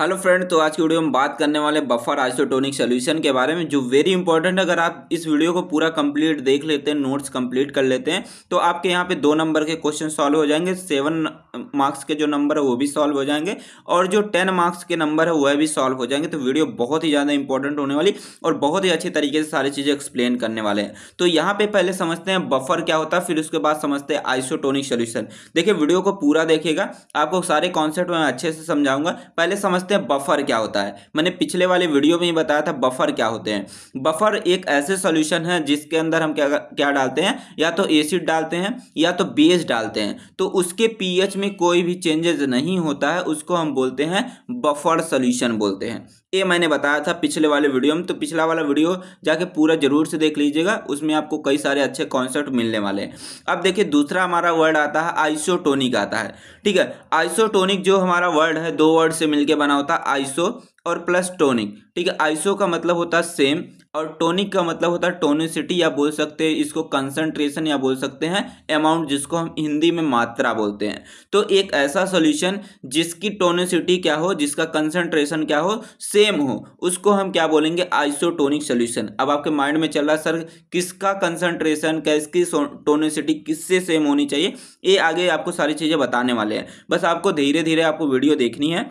Hello friend, तो आज की वीडियो में बात करने वाले बफर आइसोटोनिक सोल्यूशन के बारे में, जो वेरी इंपॉर्टेंट है। अगर आप इस वीडियो को पूरा कंप्लीट देख लेते हैं, नोट्स कंप्लीट कर लेते हैं, तो आपके यहाँ पे 2 नंबर के क्वेश्चन सॉल्व हो जाएंगे। 7 मार्क्स के जो नंबर है वो भी सॉल्व हो जाएंगे और जो 10 मार्क्स के नंबर है वह भी सॉल्व हो जाएंगे। तो वीडियो बहुत ही ज़्यादा इंपॉर्टेंट होने वाली और बहुत ही अच्छी तरीके से सारी चीज़ें एक्सप्लेन करने वाले हैं। तो यहाँ पे पहले समझते हैं बफर क्या होता है, फिर उसके बाद समझते हैं आइसोटोनिक सोल्यूशन। देखिए, वीडियो को पूरा देखिएगा, आपको सारे कॉन्सेप्ट मैं अच्छे से समझाऊंगा। पहले समझते हैं बफर क्या होता है। मैंने पिछले वाले वीडियो में ही बताया था बफर क्या होते हैं। बफर एक ऐसे सॉल्यूशन है जिसके अंदर हम क्या क्या डालते हैं, या तो एसिड डालते हैं या तो बेस डालते हैं, तो उसके पीएच में कोई भी चेंजेस नहीं होता है, उसको हम बोलते हैं बफर सॉल्यूशन बोलते हैं। ये मैंने बताया था पिछले वाले वीडियो में, तो पिछला वाला वीडियो जाके पूरा जरूर से देख लीजिएगा, उसमें आपको कई सारे अच्छे कॉन्सेप्ट मिलने वाले हैं। अब देखिए, दूसरा हमारा वर्ड आता है आइसोटोनिक आता है। ठीक है, आइसोटोनिक जो हमारा वर्ड है 2 वर्ड से मिलकर बना होता है, आइसो और प्लस टोनिक। ठीक है, आइसो का मतलब होता है सेम और टोनिक का मतलब होता है टोनिसिटी, या बोल सकते हैं इसको कंसंट्रेशन, या बोल सकते हैं अमाउंट, जिसको हम हिंदी में मात्रा बोलते हैं। तो एक ऐसा सॉल्यूशन जिसकी टोनिसिटी क्या हो, जिसका कंसंट्रेशन क्या हो, सेम हो, उसको हम क्या बोलेंगे, आइसोटोनिक सॉल्यूशन। अब आपके माइंड में चल रहा है, सर किसका कंसंट्रेशन, किसकी टोनिसिटी किससे सेम होनी चाहिए, ये आगे आपको सारी चीजें बताने वाले हैं। बस आपको धीरे धीरे आपको वीडियो देखनी है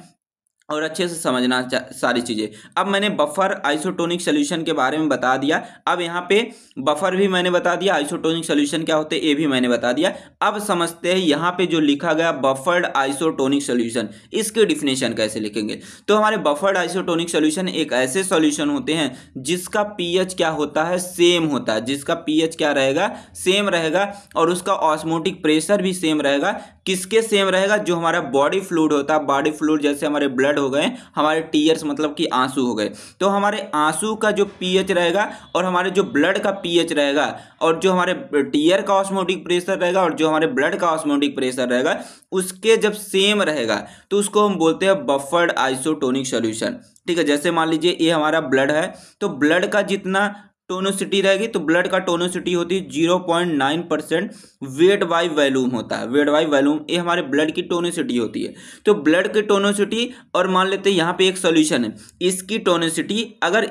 और अच्छे से समझना सारी चीज़ें। अब मैंने बफर आइसोटोनिक सोल्यूशन के बारे में बता दिया। अब यहाँ पे बफर भी मैंने बता दिया, आइसोटोनिक सोल्यूशन क्या होते हैं ये भी मैंने बता दिया। अब समझते हैं यहाँ पे जो लिखा गया बफर्ड आइसोटोनिक सोल्यूशन, इसके डिफिनेशन कैसे लिखेंगे। तो हमारे बफर्ड आइसोटोनिक सोल्यूशन एक ऐसे सोल्यूशन होते हैं जिसका पीएच क्या होता है, सेम होता है, जिसका पीएच क्या रहेगा, सेम रहेगा, और उसका ऑस्मोटिक प्रेशर भी सेम रहेगा। किसके सेम रहेगा, जो हमारा बॉडी फ्लूइड होता है, बॉडी फ्लूइड जैसे हमारे ब्लड हो गए, हमारे टीयर्स मतलब कि आंसू हो गए, तो हमारे आंसू का जो पीएच रहेगा और हमारे जो ब्लड का पीएच रहेगा, और जो हमारे टीयर का ऑस्मोटिक प्रेशर रहेगा और जो हमारे ब्लड का ऑस्मोटिक प्रेशर रहेगा, उसके जब सेम रहेगा तो उसको हम बोलते हैं बफर्ड आइसोटोनिक सॉल्यूशन। ठीक है, जैसे मान लीजिए ये हमारा ब्लड है, तो ब्लड का जितना टोनोसिटी रहेगी, तो ब्लड का टोनोसिटी होती है 0.9% वेट बाई वॉल्यूम होता है। वेट बाई वॉल्यूम ये हमारे ब्लड की टोनोसिटी होती है। तो ब्लड की टोनोसिटी, और मान लेते हैं यहाँ पे एक सॉल्यूशन है, इसकी टोनोसिटी अगर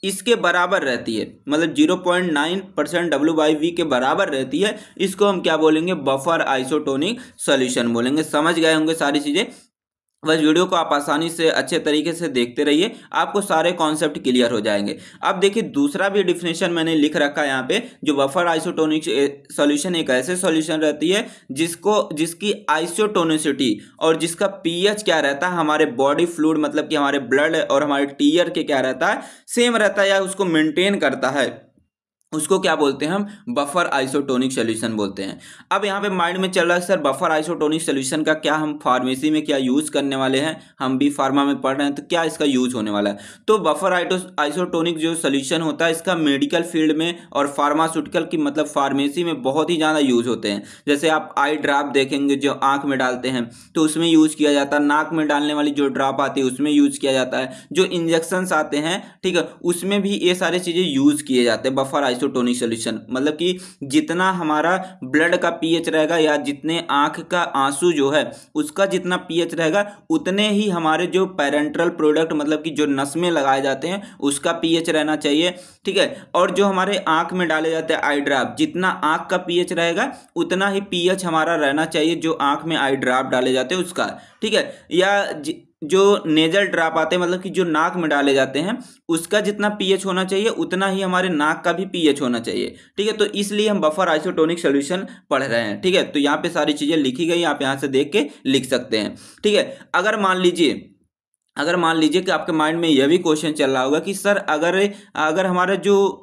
इसके बराबर रहती है, मतलब 0.9% W/V के बराबर रहती है, इसको हम क्या बोलेंगे, बफर आइसोटोनिक सॉल्यूशन बोलेंगे। समझ गए होंगे सारी चीजें। बस वीडियो को आप आसानी से अच्छे तरीके से देखते रहिए, आपको सारे कॉन्सेप्ट क्लियर हो जाएंगे। अब देखिए, दूसरा भी डिफिनेशन मैंने लिख रखा है यहाँ पे, जो बफर आइसोटोनिक सॉल्यूशन एक ऐसे सॉल्यूशन रहती है जिसकी आइसोटोनिसिटी और जिसका पीएच क्या रहता है, हमारे बॉडी फ्लूइड मतलब कि हमारे ब्लड और हमारे टीयर के क्या रहता है, सेम रहता है, या उसको मेंटेन करता है, उसको क्या बोलते हैं, हम बफर आइसोटोनिक सॉल्यूशन बोलते हैं। अब यहाँ पे माइंड में चल रहा है, सर बफर आइसोटोनिक सॉल्यूशन का क्या हम फार्मेसी में क्या यूज करने वाले हैं, हम भी फार्मा में पढ़ रहे हैं, तो क्या इसका यूज होने वाला है। तो बफर आइसोटोनिक जो सॉल्यूशन होता है, इसका मेडिकल फील्ड में और फार्मास्यूटिकल की मतलब फार्मेसी में बहुत ही ज़्यादा यूज होते हैं। जैसे आप आई ड्रॉप देखेंगे जो आँख में डालते हैं, तो उसमें यूज किया जाता है। नाक में डालने वाली जो ड्रॉप आती है उसमें यूज किया जाता है। जो इंजेक्शंस आते हैं, ठीक है, उसमें भी ये सारी चीज़ें यूज किए जाते हैं बफर आइसोटोनिक सॉल्यूशन। मतलब कि जितना हमारा ब्लड का पीएच रहेगा, या जितने आंख का आंसू जो है उसका जितना पीएच रहेगा, उतने ही हमारे जो पेरेंट्रल प्रोडक्ट मतलब कि जो नस में लगाए जाते हैं उसका पीएच रहना चाहिए। ठीक है, और जो हमारे आंख में डाले जाते हैं आई ड्रॉप, जितना आंख का पीएच रहेगा उतना ही पीएच हमारा रहना चाहिए जो आंख में आई ड्रॉप डाले जाते हैं उसका। ठीक है, या जो नेजल ड्रॉप आते हैं मतलब कि जो नाक में डाले जाते हैं, उसका जितना पीएच होना चाहिए उतना ही हमारे नाक का भी पीएच होना चाहिए। ठीक है, तो इसलिए हम बफर आइसोटोनिक सॉल्यूशन पढ़ रहे हैं। ठीक है, तो यहाँ पे सारी चीजें लिखी गई, आप यहाँ से देख के लिख सकते हैं। ठीक है, अगर मान लीजिए कि आपके माइंड में यह भी क्वेश्चन चल रहा होगा कि सर अगर हमारा जो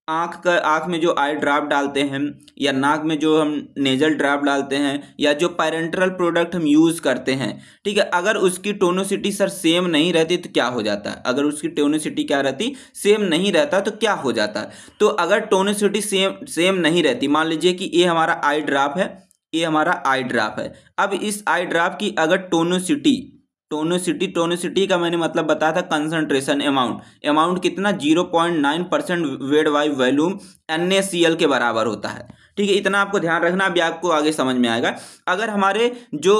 आँख में जो आई ड्रॉप डालते हैं, या नाक में जो हम नेजल ड्रॉप डालते हैं, या जो पेरेंट्रल प्रोडक्ट हम यूज़ करते हैं, ठीक है, अगर उसकी टोनोसिटी सर सेम नहीं रहती तो क्या हो जाता है। अगर उसकी टोनोसिटी क्या रहती, सेम नहीं रहता, तो क्या हो जाता है। तो अगर टोनोसिटी सेम नहीं रहती, मान लीजिए कि ये हमारा आई ड्रॉप है, ये हमारा आई ड्रॉप है। अब इस आई ड्रॉप की अगर टोनोसिटी का मैंने मतलब बताया था कंसंट्रेशन, अमाउंट कितना, 0.9% वेट बाई वॉल्यूम NaCl के बराबर होता है। ठीक है, इतना आपको ध्यान रखना, अभी आपको आगे समझ में आएगा। अगर हमारे जो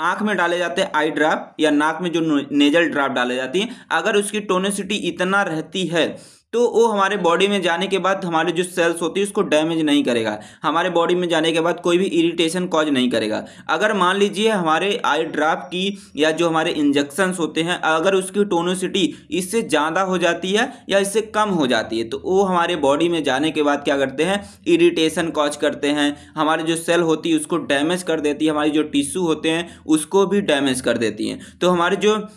आंख में डाले जाते हैं आई ड्रॉप या नाक में जो नेजल ड्रॉप डाले जाती हैं, अगर उसकी टोनिसिटी इतना रहती है तो वो हमारे बॉडी में जाने के बाद हमारे जो सेल्स होती है उसको डैमेज नहीं करेगा, हमारे बॉडी में जाने के बाद कोई भी इरिटेशन कॉज नहीं करेगा। अगर मान लीजिए हमारे आई ड्रॉप की या जो हमारे इंजेक्शंस होते हैं अगर उसकी टोनिसिटी इससे ज़्यादा हो जाती है या इससे कम हो जाती है तो वो हमारे बॉडी में जाने के बाद क्या करते हैं, इरिटेशन कॉज करते हैं, हमारी जो सेल होती है उसको डैमेज कर देती है, हमारी जो टिश्यू होते हैं उसको भी डैमेज कर देती हैं। तो हमारे जो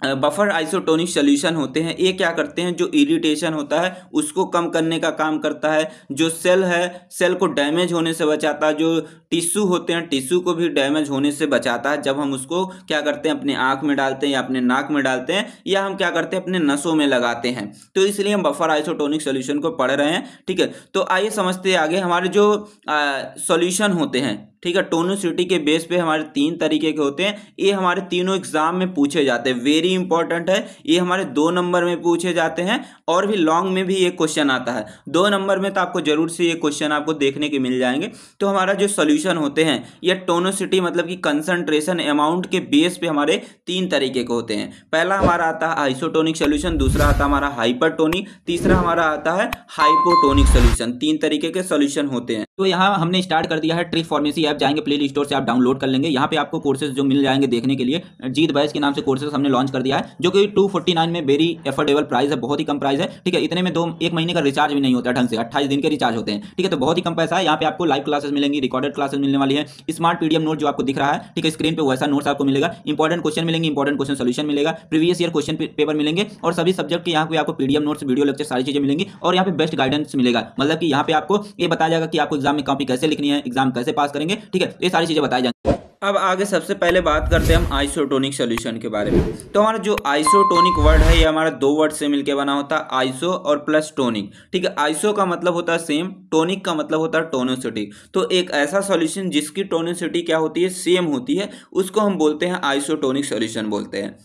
बफर आइसोटोनिक सॉल्यूशन होते हैं ये क्या करते हैं, जो इरिटेशन होता है उसको कम करने का काम करता है, जो सेल है सेल को डैमेज होने से बचाता है, जो टिश्यू होते हैं टिश्यू को भी डैमेज होने से बचाता है जब हम उसको क्या करते हैं अपने आँख में डालते हैं या अपने नाक में डालते हैं या हम क्या करते हैं अपने नसों में लगाते हैं। तो इसलिए हम बफर आइसोटोनिक सॉल्यूशन को पढ़ रहे हैं। ठीक है, तो आइए समझते हैं आगे हमारे जो सॉल्यूशन होते हैं। ठीक है, टोनिसिटी के बेस पे हमारे 3 तरीके के होते हैं, ये हमारे तीनों एग्जाम में पूछे जाते हैं, वेरी इंपॉर्टेंट है, ये हमारे 2 नंबर में पूछे जाते हैं और भी लॉन्ग में भी ये क्वेश्चन आता है। 2 नंबर में तो आपको जरूर से ये क्वेश्चन आपको देखने के मिल जाएंगे। तो हमारा जो सॉल्यूशन होते हैं ये टोनिसिटी मतलब कि कंसंट्रेशन अमाउंट के बेस पे हमारे 3 तरीके के होते हैं। पहला हमारा आता है आइसोटोनिक सॉल्यूशन, दूसरा आता है हमारा हाइपरटोनिक, तीसरा हमारा आता है हाइपोटोनिक सॉल्यूशन। 3 तरीके के सॉल्यूशन होते हैं। तो यहाँ हमने स्टार्ट कर दिया है ट्रिक फार्मेसी ऐप, जाएंगे प्ले स्टोर से आप डाउनलोड कर लेंगे। यहाँ पे आपको कोर्सेज जो मिल जाएंगे देखने के लिए, जीत बैच के नाम से कोर्सेज हमने लॉन्च कर दिया है जो कि 249 में वेरी एफोर्डेबल प्राइस है, बहुत ही कम प्राइस है। ठीक है, इतने में 1 महीने का रिचार्ज भी नहीं होता ढंग से, 28 दिन के रिचार्ज होते हैं। ठीक है, तो बहुत ही कम पैसा है। यहाँ पे आपको लाइव क्लासेस मिलेंगी, रिकॉर्डेड क्लासेस मिलने वाली है, स्मार्ट पीडीएफ नोट जो आपको दिख रहा है ठीक है स्क्रीन पे वैसा नोट्स आपको मिलेगा, इंपॉर्टेंट क्वेश्चन मिलेंगे, इंपॉर्टेंट क्वेश्चन सॉल्यूशन मिलेगा, प्रीवियस ईयर क्वेश्चन पेपर मिलेंगे और सभी सब्जेक्ट के यहाँ पे आपको पीडीएफ नोट्स वीडियो लेक्चर सारी चीजें मिलेंगी और यहाँ पे बेस्ट गाइडेंस मिलेगा। मतलब कि यहाँ पे आपको ये बताया जाएगा कि आपको एग्जाम में कॉपी कैसे लिखनी है, एग्जाम कैसे पास करेंगे। ठीक है, ये सारी चीजें बताई जाएंगी। अब आगे सबसे पहले बात करते हैं हम आइसोटोनिक सॉल्यूशन के बारे में। तो हमारा जो आइसोटोनिक वर्ड है ये हमारा 2 वर्ड से मिलकर बना होता है, आइसो और प्लस टोनिक। ठीक है, आइसो का मतलब होता है सेम, टोनिक का मतलब होता है टोनिसिटी। तो एक ऐसा सॉल्यूशन जिसकी टोनिसिटी क्या होती है, सेम होती है, उसको हम बोलते हैं आइसोटोनिक सॉल्यूशन बोलते हैं।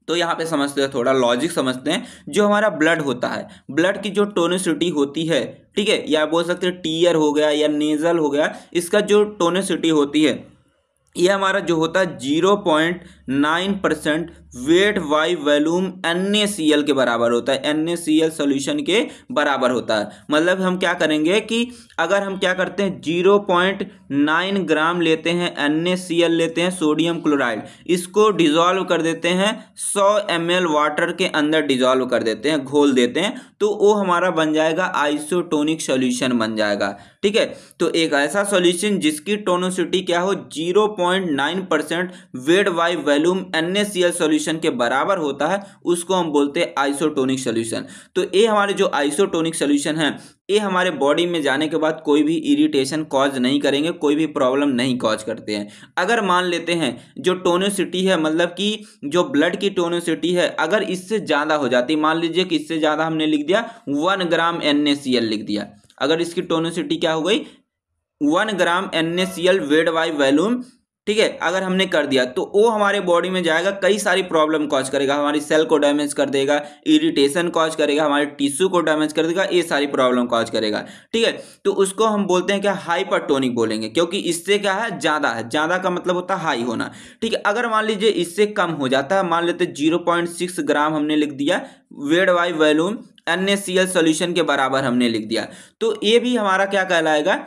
तो यहाँ पे समझते हैं, थोड़ा लॉजिक समझते हैं। जो हमारा ब्लड होता है, ब्लड की जो टोनिसिटी होती है, ठीक है, या बोल सकते हैं टीयर हो गया या नेजल हो गया, इसका जो टोनिसिटी होती है ये हमारा जो होता है 0.9% वेट बाई वॉल्यूम NaCl के बराबर होता है, NaCl सॉल्यूशन के बराबर होता है। मतलब हम क्या करेंगे कि अगर हम क्या करते हैं 0.9 ग्राम लेते हैं NaCl लेते हैं सोडियम क्लोराइड, इसको डिजॉल्व कर देते हैं 100 ml वाटर के अंदर डिजॉल्व कर देते हैं, घोल देते हैं, तो वो हमारा बन जाएगा आइसोटोनिक सॉल्यूशन बन जाएगा। ठीक है, तो एक ऐसा सॉल्यूशन जिसकी टोनिसिटी क्या हो 0.9% weight by volume NaCl solution के बराबर होता है उसको हम बोलते हैं आइसोटोनिक सॉल्यूशन। तो ये हमारे जो आइसोटोनिक सॉल्यूशन है ये हमारे बॉडी में जाने के बाद कोई भी इरिटेशन कॉज नहीं करेंगे, कोई भी प्रॉब्लम नहीं कॉज करते हैं। अगर मान लेते हैं जो टोनिसिटी है मतलब कि जो ब्लड की टोनिसिटी है अगर इससे ज़्यादा हो जाती, मान लीजिए कि इससे ज़्यादा हमने लिख दिया 1 ग्राम NaCl लिख दिया, अगर इसकी टोनिसिटी क्या हो गई 1 ग्राम NaCl वेट बाई वॉल्यूम, ठीक है, अगर हमने कर दिया तो वो हमारे बॉडी में जाएगा, कई सारी प्रॉब्लम कॉज करेगा, हमारी सेल को डैमेज कर देगा, इरिटेशन कॉज करेगा, हमारे टिश्यू को डैमेज कर देगा, ये सारी प्रॉब्लम कॉज करेगा। ठीक है, तो उसको हम बोलते हैं क्या, हाइपरटोनिक बोलेंगे, क्योंकि इससे क्या है, ज़्यादा का मतलब होता है हाई होना। ठीक है, अगर मान लीजिए इससे कम हो जाता है, मान लेते 0.6 ग्राम हमने लिख दिया weight by volume NaCl solution के बराबर हमने लिख दिया, तो ये भी हमारा क्या कहलाएगा,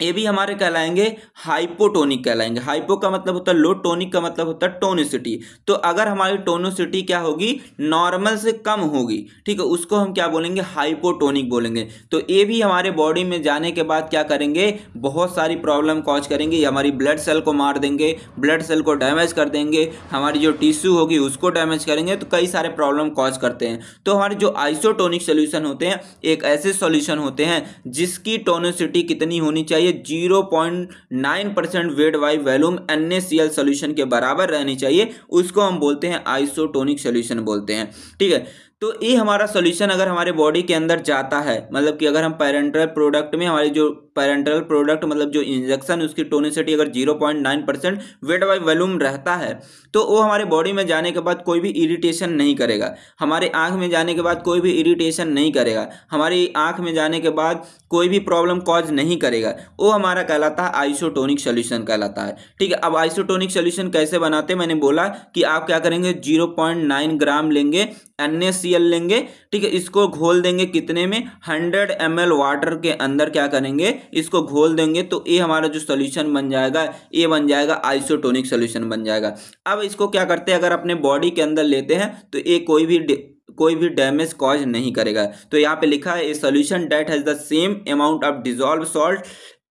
ये भी हमारे कहलाएंगे हाइपोटोनिक कहलाएंगे। हाइपो का मतलब होता है लो, टोनिक का मतलब होता है टोनिसिटी। तो अगर हमारी टोनिसिटी क्या होगी, नॉर्मल से कम होगी, ठीक है, उसको हम क्या बोलेंगे, हाइपोटोनिक बोलेंगे। तो ये भी हमारे बॉडी में जाने के बाद क्या करेंगे, बहुत सारी प्रॉब्लम कॉज करेंगे, ये हमारी ब्लड सेल को मार देंगे, ब्लड सेल को डैमेज कर देंगे, हमारी जो टिश्यू होगी उसको डैमेज करेंगे, तो कई सारे प्रॉब्लम कॉज करते हैं। तो हमारे जो आइसोटोनिक सोल्यूशन होते हैं एक ऐसे सोल्यूशन होते हैं जिसकी टोनिसिटी कितनी होनी चाहिए, 0.9% weight by volume NaCl solution के बराबर रहनी चाहिए, उसको हम बोलते हैं आइसोटोनिक सॉल्यूशन बोलते हैं। ठीक है, तो ये हमारा सॉल्यूशन अगर हमारे बॉडी के अंदर जाता है, मतलब कि अगर हम पेरेंटल प्रोडक्ट में हमारी जो पेरेंटल प्रोडक्ट मतलब जो इंजेक्शन उसकी टोनिसिटी अगर 0.9% वेट बाय वॉल्यूम रहता है तो वो हमारे बॉडी में जाने के बाद कोई भी इरिटेशन नहीं करेगा, हमारे आँख में जाने के बाद कोई भी इरिटेशन नहीं करेगा, हमारी आँख में जाने के बाद कोई भी प्रॉब्लम कॉज नहीं करेगा, वो हमारा कहलाता है आइसोटोनिक सॉल्यूशन कहलाता है। ठीक है, अब आइसोटोनिक सॉल्यूशन कैसे बनाते हैं, मैंने बोला कि आप क्या करेंगे 0.9 ग्राम लेंगे NaCl लेंगे। ठीक है, इसको घोल देंगे कितने में 100 ml वाटर के अंदर क्या करेंगे इसको घोल देंगे, तो ये हमारा जो सॉल्यूशन बन जाएगा ये बन जाएगा आइसोटोनिक सॉल्यूशन बन जाएगा। अब इसको क्या करते हैं अगर अपने बॉडी के अंदर लेते हैं तो ये कोई भी डैमेज कॉज नहीं करेगा। तो यहाँ पे लिखा है a solution that has the same amount of dissolve salt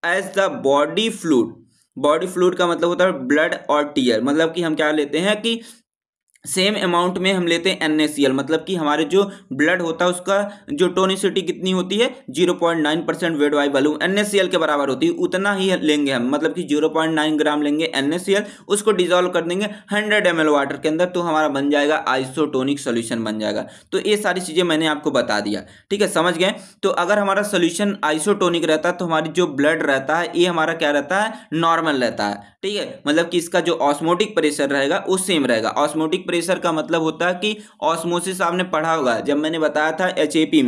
as the body fluid. Body fluid का मतलब होता है ब्लड और टीयर, मतलब कि हम क्या लेते हैं कि सेम अमाउंट में हम लेते हैं NaCl, मतलब कि हमारे जो ब्लड होता है उसका जो टोनिसिटी कितनी होती है 0.9% वेट बाय वॉल्यूम NaCl के बराबर होती है, उतना ही लेंगे हम, मतलब कि 0.9 ग्राम लेंगे NaCl, उसको डिजोल्व कर देंगे 100 ml वाटर के अंदर, तो हमारा बन जाएगा आइसोटोनिक सोल्यूशन बन जाएगा। तो ये सारी चीज़ें मैंने आपको बता दिया, ठीक है, समझ गए। तो अगर हमारा सोल्यूशन आइसोटोनिक रहता है तो हमारी जो ब्लड रहता है ये हमारा क्या रहता है नॉर्मल रहता है। ठीक है, मतलब कि इसका जो ऑस्मोटिक प्रेशर रहेगा वो सेम रहेगा। ऑस्मोटिक प्रेशर का मतलब होता है कि ऑस्मोसिस आपने पढ़ा होगा, जब मैंने बताया था एचएपी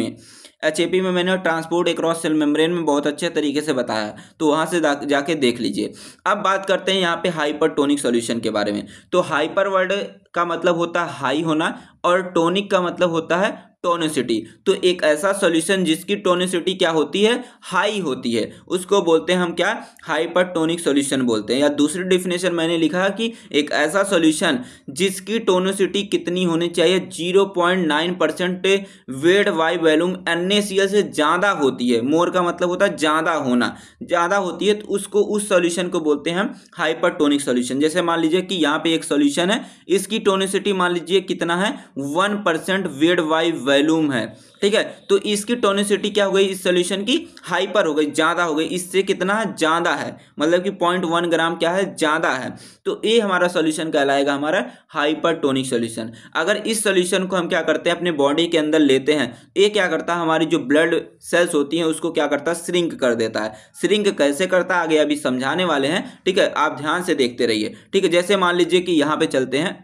में मैंने ट्रांसपोर्ट अक्रॉस सेल मेम्ब्रेन में बहुत अच्छे तरीके से बताया, तो वहां से जाके देख लीजिए। अब बात करते हैं यहाँ पे हाइपरटोनिक सॉल्यूशन के बारे में। तो हाइपर वर्ड का मतलब होता है हाई होना और टोनिक का मतलब होता है टोनिसिटी। तो एक ऐसा सॉल्यूशन जिसकी टोनिसिटी क्या होती है हाई होती है उसको बोलते हैं हम क्या हाइपरटोनिक सॉल्यूशन बोलते हैं। या दूसरी डेफिनेशन मैंने लिखा कि एक ऐसा सॉल्यूशन जिसकी टोनिसिटी कितनी होनी चाहिए 0.9% वेट बाय वॉल्यूम NaCl से ज़्यादा होती है। मोर का मतलब होता है ज़्यादा होना, ज़्यादा होती है तो उसको उस सॉल्यूशन को बोलते हैं हम हाइपरटोनिक सॉल्यूशन। जैसे मान लीजिए कि यहाँ पे एक सॉल्यूशन है, इसकी टोनिसिटी मान लीजिए कितना है 1% वेट बाय वॉल्यूम है। ठीक है, तो इसकी टोनिसिटी क्या हो गई इस सॉल्यूशन की हाइपर हो गई, ज़्यादा हो गई, इससे कितना है ज़्यादा है, मतलब कि 0.1 ग्राम क्या है ज़्यादा है। तो ये हमारा सॉल्यूशन कहलाएगा हमारा हाइपरटोनिक सॉल्यूशन। अगर इस सॉल्यूशन को हम क्या करते हैं अपने बॉडी के अंदर लेते हैं, ये क्या करता है हमारी जो ब्लड सेल्स होती हैं उसको क्या करता है श्रिंक कर देता है। श्रिंक कैसे करता है आगे अभी समझाने वाले हैं, ठीक है, आप ध्यान से देखते रहिए। ठीक है, जैसे मान लीजिए कि यहाँ पे चलते हैं,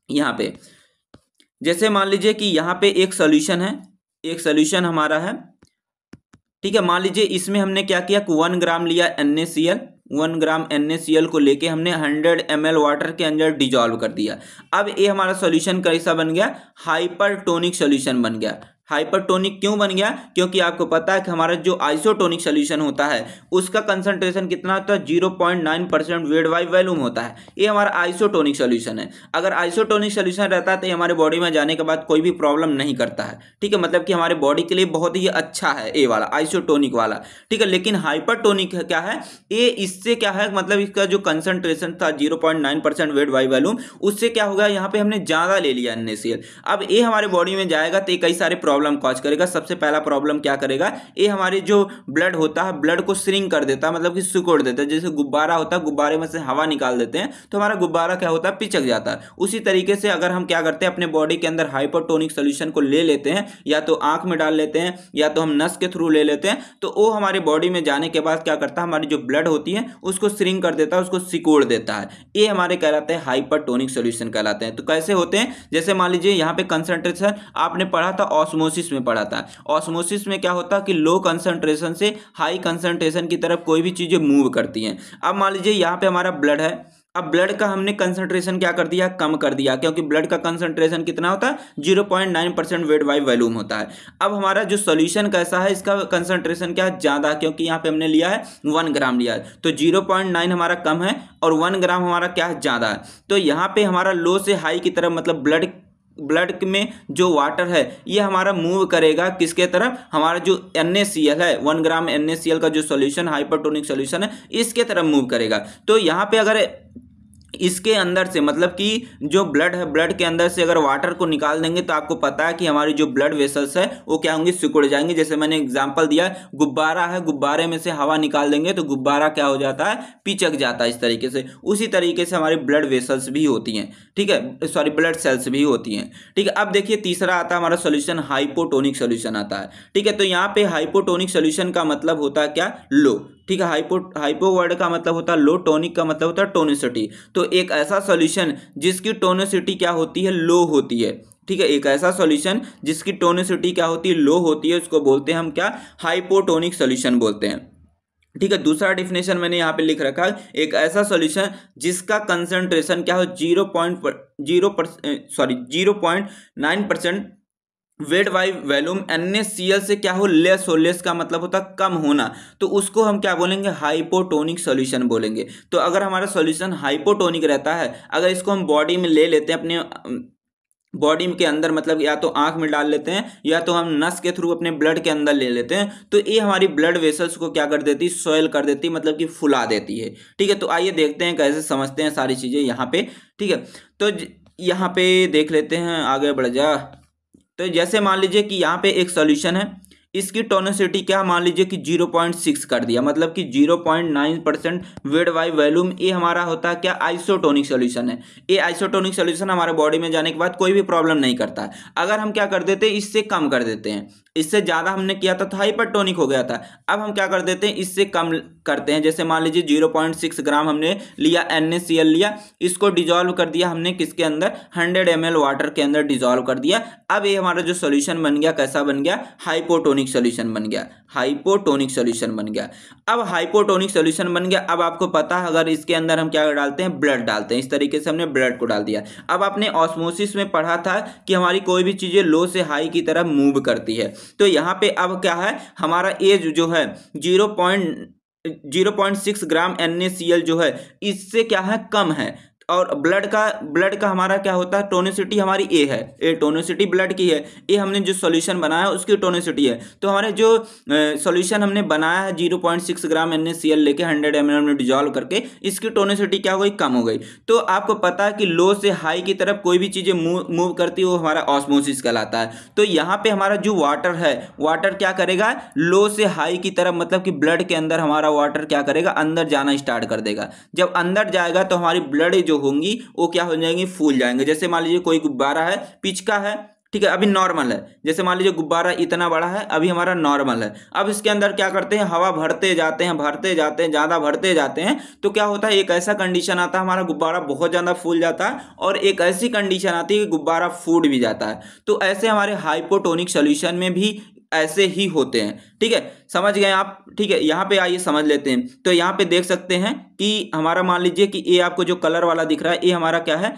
यहाँ पे जैसे मान लीजिए कि यहाँ पे एक सॉल्यूशन है, एक सॉल्यूशन हमारा है। ठीक है, मान लीजिए इसमें हमने क्या किया 1 ग्राम लिया NaCl, 1 ग्राम NaCl को लेके हमने 100 ml वाटर के अंदर डिजॉल्व कर दिया। अब ये हमारा सॉल्यूशन कैसा बन गया हाइपरटोनिक सॉल्यूशन बन गया। हाइपरटोनिक क्यों बन गया, क्योंकि आपको पता है कि हमारा जो आइसोटोनिक सॉल्यूशन होता है उसका कंसंट्रेशन कितना होता है 0.9% वेट बाय वॉल्यूम होता है। ये हमारा आइसोटोनिक सॉल्यूशन है। अगर आइसोटोनिक सॉल्यूशन रहता है तो ये हमारे बॉडी में जाने के बाद कोई भी प्रॉब्लम नहीं करता है। ठीक है, मतलब कि हमारे बॉडी के लिए बहुत ही अच्छा है ये वाला आइसोटोनिक वाला। ठीक है, लेकिन हाइपरटोनिक क्या है, ये इससे क्या है मतलब इसका जो कंसंट्रेशन था 0.9% वेट बाय वॉल्यूम उससे क्या होगा यहाँ पे हमने ज़्यादा ले लिया NaCl। अब ये हमारे बॉडी में जाएगा तो कई सारे प्रॉब्लम कॉज करेगा। सबसे पहला प्रॉब्लम क्या करेगा, ये हमारे जो ब्लड होता है ब्लड को श्रिंक कर देता है, मतलब कि सिकुड़ देता है। जैसे गुब्बारा होता है, गुब्बारे में से हवा निकाल देते हैं तो हमारा गुब्बारा क्या होता है पिचक जाता है। उसी तरीके से अगर हम क्या करते हैं अपने बॉडी के अंदर हाइपरटोनिक सॉल्यूशन को ले लेते हैं, या तो आंख में डाल लेते हैं या तो हम नस के थ्रू ले लेते हैं, तो वो हमारे बॉडी में जाने के बाद क्या करता है हमारी जो ब्लड होती है उसको श्रिंक कर देता है, उसको सिकोड़ देता है। ये हमारे कहलाते हैं हाइपरटोनिक सॉल्यूशन कहलाते हैं। तो कैसे होते हैं, जैसे मान लीजिए यहाँ पे कंसंट्रेशन आपने पढ़ा था ऑस्मोसिस में पढ़ा था। ऑस्मोसिस में क्या होता है कि लो कंसंट्रेशन से हाई कंसंट्रेशन की तरफ कोई भी चीजें मूव करती हैं। अब मान लीजिए यहाँ पे हमारा ब्लड है, अब ब्लड का हमने कंसंट्रेशन क्या कर दिया कम कर दिया, क्योंकि ब्लड का कंसंट्रेशन कितना होता है 0.9% वेट बाय वॉल्यूम होता है। अब हमारा जो सॉल्यूशन कैसा है इसका कंसंट्रेशन क्या है ज़्यादा, क्योंकि यहाँ पे हमने लिया है 1 ग्राम लिया है, तो 0.9 हमारा कम है और 1 ग्राम हमारा क्या है ज़्यादा है। तो यहाँ पे हमारा लो से हाई की तरफ मतलब ब्लड में जो वाटर है ये हमारा मूव करेगा किसके तरफ, हमारा जो NaCl है 1 ग्राम NaCl का जो सॉल्यूशन हाइपरटोनिक सॉल्यूशन है इसके तरफ मूव करेगा। तो यहाँ पे अगर इसके अंदर से मतलब कि जो ब्लड है, ब्लड के अंदर से अगर वाटर को निकाल देंगे तो आपको पता है कि हमारी जो ब्लड वेसल्स है वो क्या होंगी, सिकुड़ जाएंगे। जैसे मैंने एग्जांपल दिया, गुब्बारा है, गुब्बारे में से हवा निकाल देंगे तो गुब्बारा क्या हो जाता है, पिचक जाता है इस तरीके से। उसी तरीके से हमारी ब्लड वेसल्स भी होती हैं, ठीक है, सॉरी ब्लड सेल्स भी होती हैं, ठीक है। अब देखिए तीसरा आता है हमारा सोल्यूशन, हाइपोटोनिक सोल्यूशन आता है, ठीक है। तो यहाँ पे हाइपोटोनिक सोल्यूशन का मतलब होता है क्या, लो, ठीक है। हाइपो वर्ड का मतलब होता है लो, टोनिक का मतलब होता है टोनिसिटी। तो एक ऐसा सॉल्यूशन जिसकी टोनिसिटी क्या होती है, लो होती है, ठीक है। एक ऐसा सॉल्यूशन जिसकी टोनिसिटी क्या होती है, लो होती है, उसको बोलते हैं हम क्या, हाइपोटोनिक सॉल्यूशन बोलते हैं, ठीक है। दूसरा डिफिनेशन मैंने यहाँ पे लिख रखा है, एक ऐसा सॉल्यूशन जिसका कंसंट्रेशन क्या हो, 0.9% वेट बाई वॉल्यूम NaCl से क्या हो, लेस हो, लेस का मतलब होता है कम होना, तो उसको हम क्या बोलेंगे, हाइपोटोनिक सॉल्यूशन बोलेंगे। तो अगर हमारा सॉल्यूशन हाइपोटोनिक रहता है, अगर इसको हम बॉडी में ले लेते हैं, अपने बॉडी के अंदर, मतलब या तो आंख में डाल लेते हैं या तो हम नस के थ्रू अपने ब्लड के अंदर ले लेते हैं, तो ये हमारी ब्लड वेसल्स को क्या कर देती है, सोयल कर देती है, मतलब कि फुला देती है, ठीक है। तो आइए देखते हैं कैसे समझते हैं सारी चीज़ें यहाँ पे, ठीक है। तो यहाँ पे देख लेते हैं, आगे बढ़ जा। तो जैसे मान लीजिए कि यहाँ पे एक सॉल्यूशन है, इसकी टोनिसिटी क्या, मान लीजिए कि 0.6 कर दिया, मतलब कि 0.9% वेट बाई वॉल्यूम, ये हमारा होता है क्या, आइसोटोनिक सॉल्यूशन है। ये आइसोटोनिक सॉल्यूशन हमारे बॉडी में जाने के बाद कोई भी प्रॉब्लम नहीं करता है। अगर हम क्या कर देते हैं, इससे कम कर देते हैं, इससे ज़्यादा हमने किया था तो हाइपरटोनिक हो गया था, अब हम क्या कर देते हैं, इससे कम करते हैं। जैसे मान लीजिए 0.6 ग्राम हमने लिया, NaCl लिया, इसको डिजॉल्व कर दिया हमने किसके अंदर, 100 ml वाटर के अंदर डिजॉल्व कर दिया। अब ये हमारा जो सॉल्यूशन बन गया, कैसा बन गया, हाइपोटोनिक सॉल्यूशन बन गया, हाइपोटोनिक सॉल्यूशन बन गया। अब हाइपोटोनिक सॉल्यूशन बन गया, अब आपको पता है अगर इसके अंदर हम क्या डालते हैं, ब्लड डालते हैं, इस तरीके से हमने ब्लड को डाल दिया। अब आपने ऑस्मोसिस में पढ़ा था कि हमारी कोई भी चीज़ें लो से हाई की तरफ मूव करती है, तो यहाँ पे अब क्या है, हमारा एज जो है 0.6 ग्राम NaCl जो है इससे क्या है, कम है। और ब्लड का हमारा क्या होता है, टोनिसिटी हमारी ए है, ए टोनिसिटी ब्लड की है, ये हमने जो सॉल्यूशन बनाया उसकी टोनिसिटी है। तो हमारे जो सॉल्यूशन हमने बनाया है 0.6 ग्राम NaCl लेके 100 ml में डिजॉल्व करके, इसकी टोनिसिटी क्या हो गई, कम हो गई। तो आपको पता है कि लो से हाई की तरफ कोई भी चीज़ें मूव करती है वो हमारा ऑस्मोसिस कहलाता है। तो यहाँ पे हमारा जो वाटर है, वाटर क्या करेगा, लो से हाई की तरफ, मतलब कि ब्लड के अंदर हमारा वाटर क्या करेगा, अंदर जाना स्टार्ट कर देगा। जब अंदर जाएगा तो हमारी ब्लड जो होंगी वो क्या हो जाएंगी, फूल जाएंगे। जैसे मान लीजिए कोई गुब्बारा है, पिच का है, ठीक है, अभी नॉर्मल है। जैसे मान लीजिए गुब्बारा इतना बड़ा है, अभी हमारा नॉर्मल है। अब इसके अंदर क्या करते हैं, हवा भरते जाते हैं, भरते जाते हैं, ज़्यादा भरते जाते हैं, तो क्या होता है, एक ऐसा कंडीशन आता है हमारा गुब्बारा बहुत ज़्यादा फूल जाता है, और एक ऐसी कंडीशन आती है कि गुब्बारा फूट भी जाता है। तो ऐसे हमारे हाइपोटोनिक सॉल्यूशन में भी ऐसे ही होते हैं, ठीक है, समझ गए आप, ठीक है। यहाँ पे आइए समझ लेते हैं। तो यहाँ पे देख सकते हैं कि हमारा मान लीजिए कि ये आपको जो कलर वाला दिख रहा है, ये हमारा क्या है,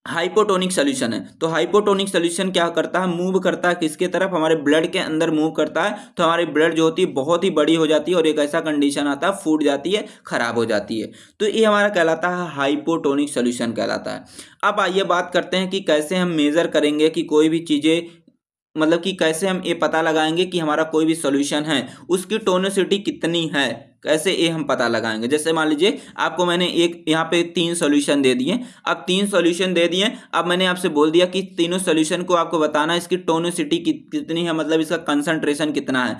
हाइपोटोनिक सॉल्यूशन है। तो हाइपोटोनिक सॉल्यूशन क्या करता है, मूव करता है किसके तरफ, हमारे ब्लड के अंदर मूव करता है। तो हमारी ब्लड जो होती है बहुत ही बड़ी हो जाती है, और एक ऐसा कंडीशन आता है, फूट जाती है, खराब हो जाती है। तो ये हमारा कहलाता है हाइपोटोनिक सॉल्यूशन कहलाता है। अब आइए बात करते हैं कि कैसे हम मेजर करेंगे कि कोई भी चीज़ें, मतलब कि कैसे हम ये पता लगाएंगे कि हमारा कोई भी सॉल्यूशन है उसकी टोनिसिटी कितनी है, कैसे ये हम पता लगाएंगे। जैसे मान लीजिए आपको मैंने एक यहाँ पे 3 सॉल्यूशन दे दिए, अब 3 सॉल्यूशन दे दिए, अब मैंने आपसे बोल दिया कि तीनों सॉल्यूशन को आपको बताना है इसकी टोनिसिटी कितनी है, मतलब इसका कंसंट्रेशन कितना है,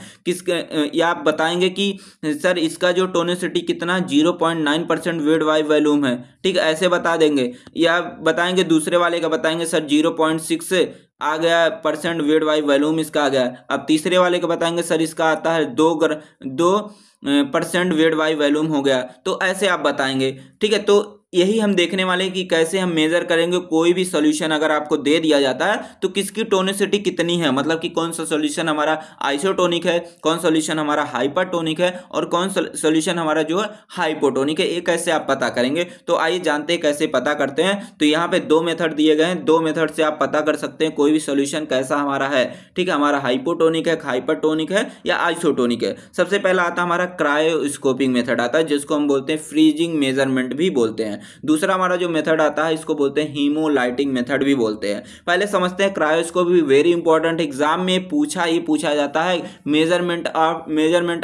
या आप बताएंगे कि सर इसका जो टोनिसिटी कितना 0.9% वेट बाई वॉल्यूम है, ठीक है, ऐसे बता देंगे। या बताएंगे दूसरे वाले का, बताएंगे सर 0.6 आ गया परसेंट वेट बाई वॉल्यूम इसका आ गया। अब तीसरे वाले को बताएंगे सर इसका आता है 2% वेट बाई वॉल्यूम हो गया। तो ऐसे आप बताएंगे, ठीक है। तो यही हम देखने वाले हैं कि कैसे हम मेजर करेंगे कोई भी सॉल्यूशन अगर आपको दे दिया जाता है तो किसकी टोनिसिटी कितनी है, मतलब कि कौन सा सॉल्यूशन हमारा आइसोटोनिक है, कौन सॉल्यूशन हमारा हाइपरटोनिक है, और कौन सॉल्यूशन हमारा जो है हाइपोटोनिक है, ये कैसे आप पता करेंगे। तो आइए जानते हैं कैसे पता करते हैं। तो यहाँ पे 2 मेथड दिए गए हैं, 2 मेथड से आप पता कर सकते हैं कोई भी सॉल्यूशन कैसा हमारा है, ठीक है, हमारा हाइपोटोनिक है, हाइपरटोनिक है या आइसोटोनिक है। सबसे पहला आता है हमारा क्रायोस्कोपिक मेथड आता है, जिसको हम बोलते हैं फ्रीजिंग मेजरमेंट भी बोलते हैं। दूसरा हमारा जो मेथड आता है इसको बोलते हैं हीमोलाइटिक मेथड भी बोलते हैं। पहले समझते हैं क्रायोस्कोप भी वेरी इंपॉर्टेंट, एग्जाम में पूछा जाता है मेजरमेंट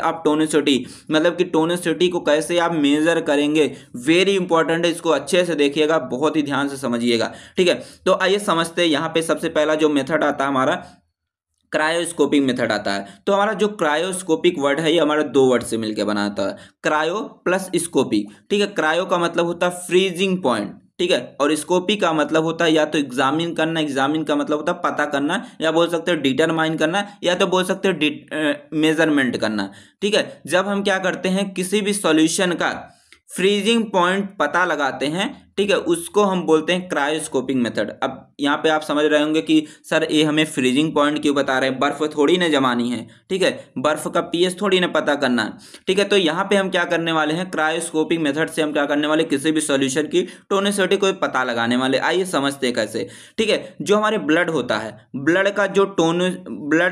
ऑफ टोनिसिटी, मतलब कि टोनिसिटी को कैसे आप मेजर करेंगे, वेरी इंपॉर्टेंट है, इसको अच्छे से देखिएगा, बहुत ही ध्यान से समझिएगा, ठीक है। तो आइए समझते हैं। यहाँ पे सबसे पहला जो मेथड आता है हमारा क्रायोस्कोपिक मेथड आता है। तो हमारा जो क्रायोस्कोपिक वर्ड है ये हमारा दो वर्ड से मिलकर बना था, क्रायो प्लस स्कोपिक, ठीक है। क्रायो का मतलब होता है फ्रीजिंग पॉइंट, ठीक है, और स्कोपी का मतलब होता है या तो एग्जामिन करना, एग्जामिन का मतलब होता है पता करना, या बोल सकते हैं डिटरमाइन करना, या तो बोल सकते हैं मेजरमेंट करना, ठीक है। जब हम क्या करते हैं किसी भी सॉल्यूशन का फ्रीजिंग पॉइंट पता लगाते हैं, ठीक है, उसको हम बोलते हैं क्रायोस्कोपिक मेथड। अब यहाँ पे आप समझ रहे होंगे कि सर ये हमें फ्रीजिंग पॉइंट क्यों बता रहे हैं, बर्फ थोड़ी ना जमानी है, ठीक है, बर्फ का पीएच थोड़ी ना पता करना है, ठीक है। तो यहाँ पे हम क्या करने वाले हैं, क्रायोस्कोपिक मेथड से हम क्या करने वाले, किसी भी सॉल्यूशन की टोनिसिटी को पता लगाने वाले। आइए समझते हैं कैसे, ठीक है। जो हमारे ब्लड होता है, ब्लड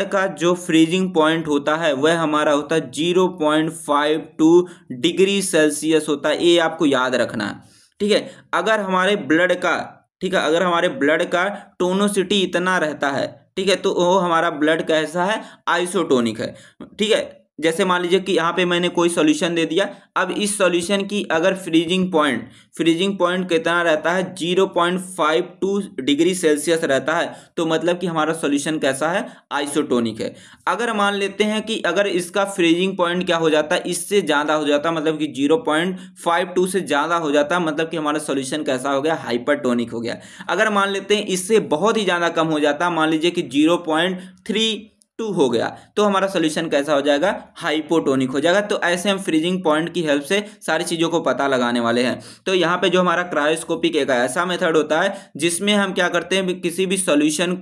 का जो फ्रीजिंग पॉइंट होता है वह हमारा होता है 0.52 डिग्री सेल्सियस होता है, ये आपको याद रखना है, ठीक है। अगर हमारे ब्लड का टोनिसिटी इतना रहता है, ठीक है, तो वो हमारा ब्लड कैसा है, आइसोटोनिक है, ठीक है। जैसे मान लीजिए कि यहाँ पे मैंने कोई सॉल्यूशन दे दिया, अब इस सॉल्यूशन की अगर फ्रीजिंग पॉइंट कितना रहता है, 0.52 डिग्री सेल्सियस रहता है, तो मतलब कि हमारा सॉल्यूशन कैसा है, आइसोटोनिक है। अगर मान लेते हैं कि अगर इसका फ्रीजिंग पॉइंट क्या हो जाता है, इससे ज़्यादा हो जाता, मतलब कि 0.52 से ज़्यादा हो जाता, मतलब कि हमारा सॉल्यूशन कैसा हो गया, हाइपरटोनिक हो गया। अगर मान लेते हैं इससे बहुत ही ज़्यादा कम हो जाता, मान लीजिए कि 0.32 हो गया, तो हमारा सॉल्यूशन कैसा हो जाएगा, हाइपोटोनिक हो जाएगा। तो ऐसे हम फ्रीजिंग पॉइंट की हेल्प से सारी चीज़ों को पता लगाने वाले हैं। तो यहाँ पे जो हमारा क्रायोस्कोपिक एक ऐसा मेथड होता है जिसमें हम क्या करते हैं, किसी भी सॉल्यूशन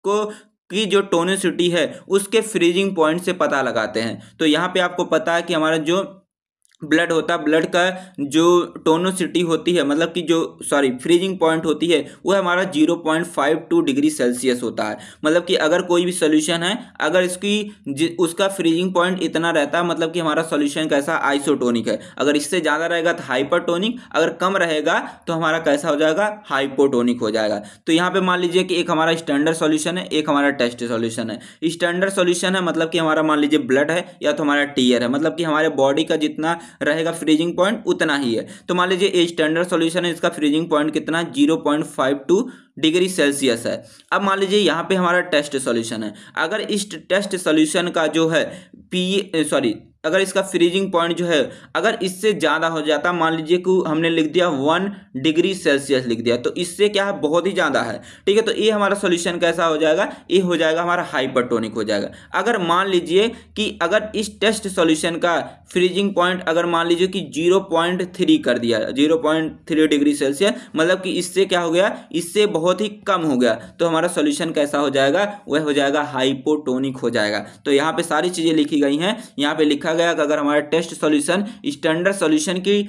को की जो टोनिसिटी है उसके फ्रीजिंग पॉइंट से पता लगाते हैं। तो यहाँ पे आपको पता है कि हमारा जो ब्लड होता है, ब्लड का जो टोनिसिटी होती है, मतलब कि जो फ्रीजिंग पॉइंट होती है वो हमारा 0.52 डिग्री सेल्सियस होता है। मतलब कि अगर कोई भी सोल्यूशन है, अगर उसका फ्रीजिंग पॉइंट इतना रहता है, मतलब कि हमारा सोल्यूशन कैसा, आइसोटोनिक है। अगर इससे ज़्यादा रहेगा तो हाइपरटोनिक, अगर कम रहेगा तो हमारा कैसा हो जाएगा, हाइपोटोनिक हो जाएगा। तो यहाँ पे मान लीजिए कि एक हमारा स्टैंडर्ड सोल्यूशन है, एक हमारा टेस्ट सोल्यूशन है। स्टैंडर्ड सोल्यूशन है मतलब कि हमारा मान लीजिए ब्लड है या तो हमारा टीयर है, मतलब कि हमारे बॉडी का जितना रहेगा फ्रीजिंग पॉइंट उतना ही है। तो मान लीजिए ये स्टैंडर्ड सॉल्यूशन है, इसका फ्रीजिंग पॉइंट कितना, 0.52 डिग्री सेल्सियस है। अब मान लीजिए यहाँ पे हमारा टेस्ट सॉल्यूशन है, अगर इस टेस्ट सॉल्यूशन का जो है अगर इसका फ्रीजिंग पॉइंट जो है अगर इससे ज़्यादा हो जाता, मान लीजिए कि हमने लिख दिया 1 डिग्री सेल्सियस लिख दिया, तो इससे क्या है, बहुत ही ज़्यादा है, ठीक है। तो ये हमारा सॉल्यूशन कैसा हो जाएगा, ये हो जाएगा हमारा हाइपरटोनिक हो जाएगा। अगर मान लीजिए कि अगर इस टेस्ट सॉल्यूशन का फ्रीजिंग पॉइंट अगर मान लीजिए कि 0.3 कर दिया, 0.3 डिग्री सेल्सियस, मतलब कि इससे क्या हो गया, इससे बहुत ही कम हो गया, तो हमारा सॉल्यूशन कैसा हो जाएगा, वह हो जाएगा हाइपोटोनिक हो जाएगा। तो यहाँ पे सारी चीज़ें लिखी गई हैं। यहाँ पे लिखा गया कि अगर हमारा टेस्ट सॉल्यूशन स्टैंडर्ड सॉल्यूशन की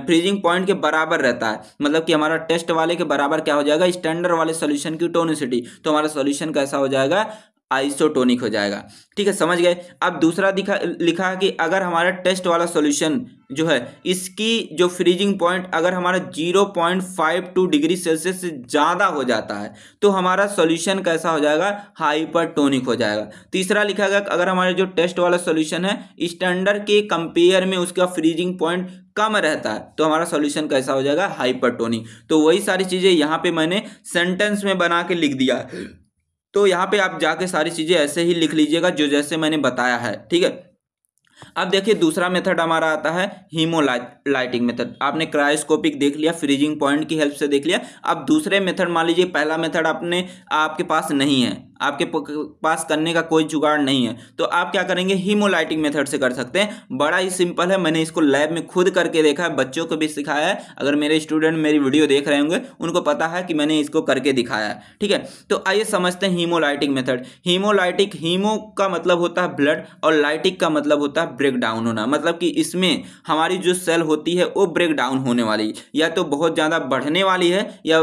फ्रीजिंग पॉइंट के बराबर रहता है, मतलब कि हमारा टेस्ट वाले के बराबर क्या हो जाएगा, स्टैंडर्ड वाले सॉल्यूशन की टोनिसिटी, तो हमारा सॉल्यूशन कैसा हो जाएगा, आइसोटोनिक हो जाएगा, ठीक है, समझ गए। अब दूसरा लिखा है कि अगर हमारा टेस्ट वाला सॉल्यूशन जो है इसकी जो फ्रीजिंग पॉइंट अगर हमारा 0.52 डिग्री सेल्सियस से ज़्यादा हो जाता है, तो हमारा सॉल्यूशन कैसा हो जाएगा, हाइपरटोनिक हो जाएगा। तीसरा लिखा गया अगर हमारा जो टेस्ट वाला सॉल्यूशन है स्टैंडर्ड के कंपेयर में उसका फ्रीजिंग पॉइंट कम रहता है, तो हमारा सॉल्यूशन कैसा हो जाएगा, हाइपरटोनिक। तो वही सारी चीज़ें यहाँ पे मैंने सेंटेंस में बना के लिख दिया, तो यहाँ पे आप जाके सारी चीज़ें ऐसे ही लिख लीजिएगा जो जैसे मैंने बताया है, ठीक है। अब देखिए दूसरा मेथड हमारा आता है हीमोलाइटिक मेथड। आपने क्रायोस्कोपिक देख लिया, फ्रीजिंग पॉइंट की हेल्प से देख लिया। अब दूसरे मेथड, मान लीजिए पहला मेथड आपके पास नहीं है, आपके पास करने का कोई जुगाड़ नहीं है, तो आप क्या करेंगे, हीमोलाइटिक मेथड से कर सकते हैं। बड़ा ही सिंपल है, मैंने इसको लैब में खुद करके देखा है, बच्चों को भी सिखाया है। अगर मेरे स्टूडेंट मेरी वीडियो देख रहे होंगे उनको पता है कि मैंने इसको करके दिखाया है, ठीक है। तो आइए समझते हैं हीमोलाइटिक मेथड। हीमोलाइटिक, हीमो का मतलब होता है ब्लड और लाइटिक का मतलब होता है ब्रेक डाउन होना, मतलब कि इसमें हमारी जो सेल होती है वो ब्रेक डाउन होने वाली, या तो बहुत ज़्यादा बढ़ने वाली है या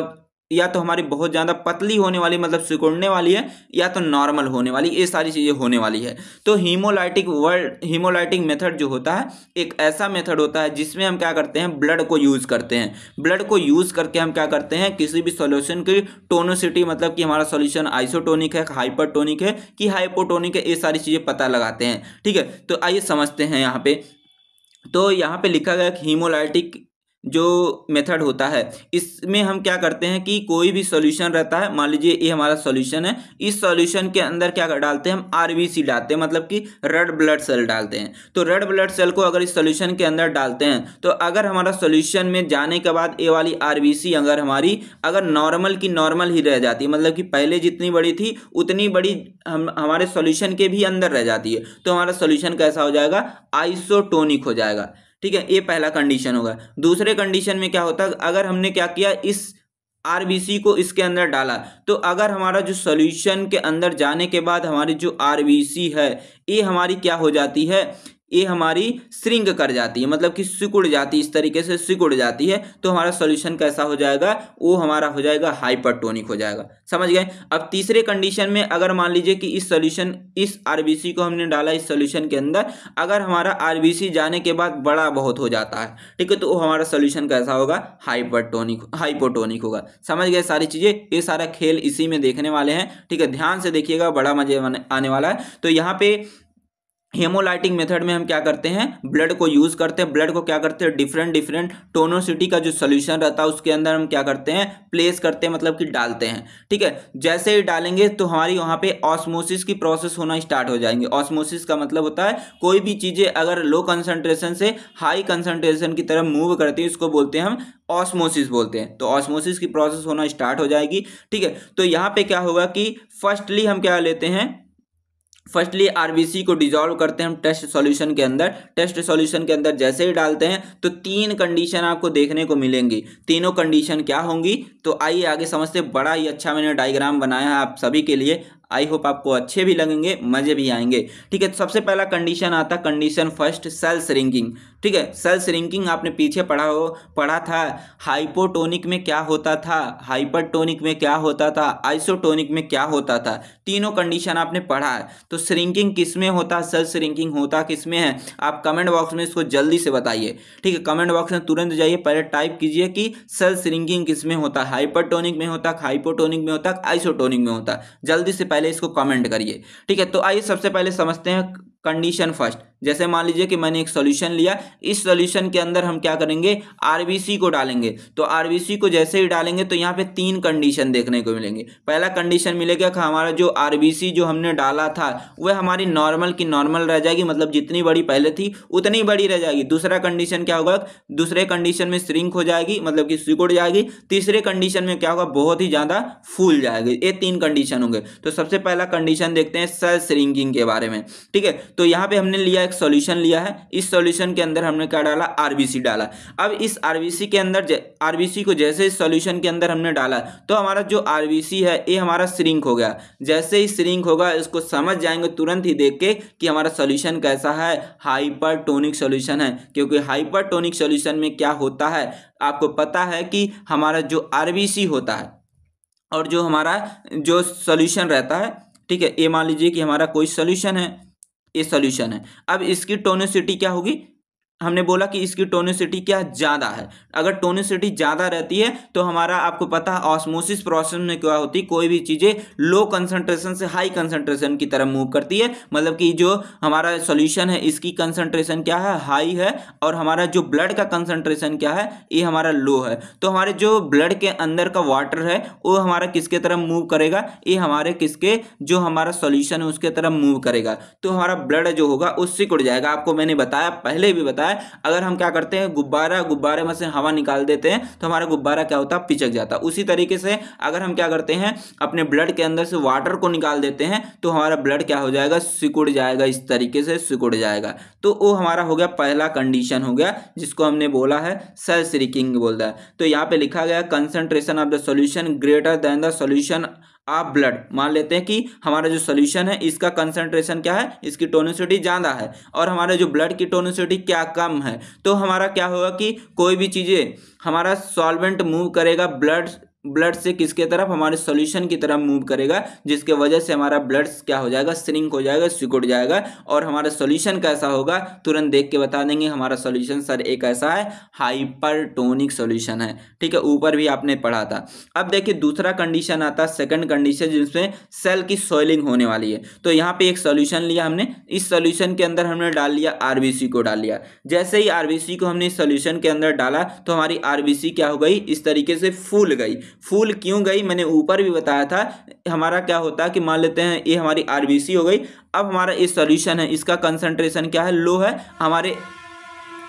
या तो हमारी बहुत ज़्यादा पतली होने वाली मतलब सिकुड़ने वाली है, या तो नॉर्मल होने वाली, ये सारी चीज़ें होने वाली है। तो हीमोलाइटिक मेथड जो होता है एक ऐसा मेथड होता है जिसमें हम क्या करते हैं, ब्लड को यूज़ करते हैं। ब्लड को यूज़ करके हम क्या करते हैं, किसी भी सॉल्यूशन की टोनोसिटी, मतलब कि हमारा सॉल्यूशन आइसोटोनिक है, हाइपरटोनिक है कि हाइपोटोनिक है, ये सारी चीज़ें पता लगाते हैं। ठीक है, तो आइए समझते हैं यहाँ पे। तो यहाँ पे लिखा गया कि हीमोलाइटिक जो मेथड होता है इसमें हम क्या करते हैं कि कोई भी सॉल्यूशन रहता है, मान लीजिए ये हमारा सॉल्यूशन है, इस सॉल्यूशन के अंदर क्या डालते हैं, हम आरबीसी डालते हैं, मतलब कि रेड ब्लड सेल डालते हैं। तो रेड ब्लड सेल को अगर इस सॉल्यूशन के अंदर डालते हैं तो अगर हमारा सॉल्यूशन में जाने के बाद ये वाली आरबीसी अगर नॉर्मल की नॉर्मल ही रह जाती है, मतलब कि पहले जितनी बड़ी थी उतनी बड़ी हमारे सॉल्यूशन के भी अंदर रह जाती है, तो हमारा सॉल्यूशन कैसा हो जाएगा, आइसोटोनिक हो जाएगा। ठीक है, ये पहला कंडीशन होगा। दूसरे कंडीशन में क्या होता है, अगर हमने क्या किया, इस आरबीसी को इसके अंदर डाला, तो अगर हमारा जो सॉल्यूशन के अंदर जाने के बाद हमारी जो आरबीसी है ये हमारी क्या हो जाती है, ये हमारी श्रिंक कर जाती है, मतलब कि सिकुड़ जाती है, इस तरीके से सिकुड़ जाती है, तो हमारा सॉल्यूशन कैसा हो जाएगा, वो हमारा हो जाएगा हाइपरटोनिक हो जाएगा। समझ गए। अब तीसरे कंडीशन में अगर मान लीजिए कि इस आरबीसी को हमने डाला इस सॉल्यूशन के अंदर, अगर हमारा आरबीसी जाने के बाद बड़ा बहुत हो जाता है, ठीक है, तो वो हमारा सॉल्यूशन कैसा होगा, हाइपोटोनिक होगा। समझ गए सारी चीजें, ये सारा खेल इसी में देखने वाले हैं। ठीक है, ध्यान से देखिएगा, बड़ा मजे आने वाला है। तो यहाँ पे हेमोलाइटिक मेथड में हम क्या करते हैं, ब्लड को यूज करते हैं। ब्लड को क्या करते हैं, डिफरेंट टोनोसिटी का जो सोल्यूशन रहता है उसके अंदर हम क्या करते हैं, प्लेस करते हैं, मतलब कि डालते हैं। ठीक है, जैसे ही डालेंगे तो हमारी वहां पे ऑस्मोसिस की प्रोसेस होना स्टार्ट हो जाएंगे। ऑस्मोसिस का मतलब होता है कोई भी चीजें अगर लो कंसंट्रेशन से हाई कंसंट्रेशन की तरफ मूव करती है, इसको बोलते हैं हम ऑस्मोसिस बोलते हैं। तो ऑस्मोसिस की प्रोसेस होना स्टार्ट हो जाएगी। ठीक है, तो यहाँ पे क्या होगा कि फर्स्टली हम क्या लेते हैं, फर्स्टली आरबीसी को डिजोल्व करते हैं हम टेस्ट सॉल्यूशन के अंदर। टेस्ट सॉल्यूशन के अंदर जैसे ही डालते हैं तो तीन कंडीशन आपको देखने को मिलेंगी। तीनों कंडीशन क्या होंगी, तो आइए आगे समझते। बड़ा ही अच्छा मैंने डायग्राम बनाया है आप सभी के लिए, आई होप आपको अच्छे भी लगेंगे, मजे भी आएंगे। ठीक है, तो सबसे पहला कंडीशन आता, कंडीशन फर्स्ट, सेल श्रिंकिंग। ठीक है, सेल श्रिंकिंग आपने पीछे पढ़ा था। हाइपोटोनिक में क्या होता था, हाइपरटोनिक में क्या होता था, आइसोटोनिक में क्या होता था, तीनों कंडीशन आपने पढ़ा है। तो श्रिंकिंग किस में होता है, सेल श्रिंकिंग होता किस में है, आप कमेंट बॉक्स में इसको जल्दी से बताइए। ठीक है, कमेंट बॉक्स में तुरंत जाइए, पहले टाइप कीजिए कि सेल श्रिंकिंग किस में होता है, हाइपरटोनिक में होता, हाइपोटोनिक में होता, आइसोटोनिक में होता। जल्दी से पहले इसको कमेंट करिए। ठीक है, तो आइए सबसे पहले समझते हैं कंडीशन फर्स्ट। जैसे मान लीजिए कि मैंने एक सॉल्यूशन लिया, इस सॉल्यूशन के अंदर हम क्या करेंगे, आरबीसी को डालेंगे। तो आरबीसी को जैसे ही डालेंगे तो यहाँ पे तीन कंडीशन देखने को मिलेंगे। पहला कंडीशन मिलेगा कि हमारा जो आरबीसी जो हमने डाला था वह हमारी नॉर्मल की नॉर्मल रह जाएगी, मतलब जितनी बड़ी पहले थी उतनी बड़ी रह जाएगी। दूसरा कंडीशन क्या होगा, दूसरे कंडीशन में श्रिंक हो जाएगी, मतलब कि सिकुड़ जाएगी। तीसरे कंडीशन में क्या होगा, बहुत ही ज्यादा फूल जाएगी। ये तीन कंडीशन होंगे। तो सबसे पहला कंडीशन देखते हैं सेल श्रिंकिंग के बारे में। ठीक है, तो यहाँ पे हमने लिया एक सॉल्यूशन लिया है, इस सॉल्यूशन के अंदर हमने क्या डाला, आरबीसी डाला। अब इस आरबीसी के अंदर आरबीसी को जैसे इस सॉल्यूशन के अंदर हमने डाला तो हमारा जो आरबीसी है ये हमारा श्रिंक हो गया। जैसे ही श्रिंक होगा इसको समझ जाएंगे तुरंत ही देख के कि हमारा सॉल्यूशन कैसा है, हाइपरटोनिक सॉल्यूशन है। क्योंकि हाइपरटोनिक सॉल्यूशन में क्या होता है, आपको पता है कि हमारा जो आरबीसी होता है और जो हमारा जो सॉल्यूशन रहता है, ठीक है, ये मान लीजिए कि हमारा कोई सॉल्यूशन है, ये सॉल्यूशन है। अब इसकी टोनिसिटी क्या होगी, हमने बोला कि इसकी टोनिसिटी क्या ज्यादा है। अगर टोनिसिटी ज्यादा रहती है तो हमारा आपको पता है ऑस्मोसिस प्रोसेस में क्या होती है, कोई भी चीजें लो कंसंट्रेशन से हाई कंसंट्रेशन की तरफ मूव करती है। मतलब कि जो हमारा सॉल्यूशन है इसकी कंसंट्रेशन क्या है, हाई है, और हमारा जो ब्लड का कंसंट्रेशन क्या है, ये हमारा लो है। तो हमारे जो ब्लड के अंदर का वाटर है वो हमारा किसके तरफ मूव करेगा, ये हमारे किसके, जो हमारा सॉल्यूशन है उसके तरफ मूव करेगा। तो हमारा ब्लड जो होगा उससे सिकुड़ जाएगा। आपको मैंने बताया, पहले भी बताया, अगर हम क्या करते हैं, गुब्बारे में से हवा निकाल देते हैं तो हमारा गुब्बारा क्या होता है, पिचक जाता है। उसी तरीके से अगर हम क्या करते हैं, अपने ब्लड के अंदर से वाटर को निकाल देते हैं तो हमारा ब्लड क्या हो जाएगा, सिकुड़ जाएगा, इस तरीके से सिकुड़ जाएगा। तो वो हमारा हो गया पहला कंडीशन हो गया, जिसको हमने बोला है सेल श्रिंकिंग बोलता है। तो यहाँ पे लिखा गया concentration of the solution greater than the solution आप ब्लड। मान लेते हैं कि हमारा जो सॉल्यूशन है इसका कंसंट्रेशन क्या है, इसकी टोनिसिटी ज्यादा है और हमारे जो ब्लड की टोनिसिटी क्या कम है। तो हमारा क्या होगा कि कोई भी चीजें हमारा सॉल्वेंट मूव करेगा ब्लड ब्लड से किसके तरफ, हमारे सॉल्यूशन की तरफ मूव करेगा, जिसके वजह से हमारा ब्लड क्या हो जाएगा, श्रिंक हो जाएगा, सिकुड़ जाएगा। और हमारा सॉल्यूशन कैसा होगा, तुरंत देख के बता देंगे हमारा सॉल्यूशन सर एक ऐसा है, हाइपरटोनिक सॉल्यूशन है। ठीक है, ऊपर भी आपने पढ़ा था। अब देखिए दूसरा कंडीशन आता है, सेकंड कंडीशन, जिसमें सेल की सॉइलिंग होने वाली है। तो यहाँ पे एक सॉल्यूशन लिया हमने, इस सॉल्यूशन के अंदर हमने डाल लिया आरबीसी को डाल लिया। जैसे ही आरबीसी को हमने इस सॉल्यूशन के अंदर डाला तो हमारी आरबीसी क्या हो गई, इस तरीके से फूल गई। फूल क्यों गई, मैंने ऊपर भी बताया था। हमारा क्या होता है कि मान लेते हैं ये हमारी आरबीसी हो गई। अब हमारा ये सॉल्यूशन है, इसका कंसंट्रेशन क्या है, लो है। हमारे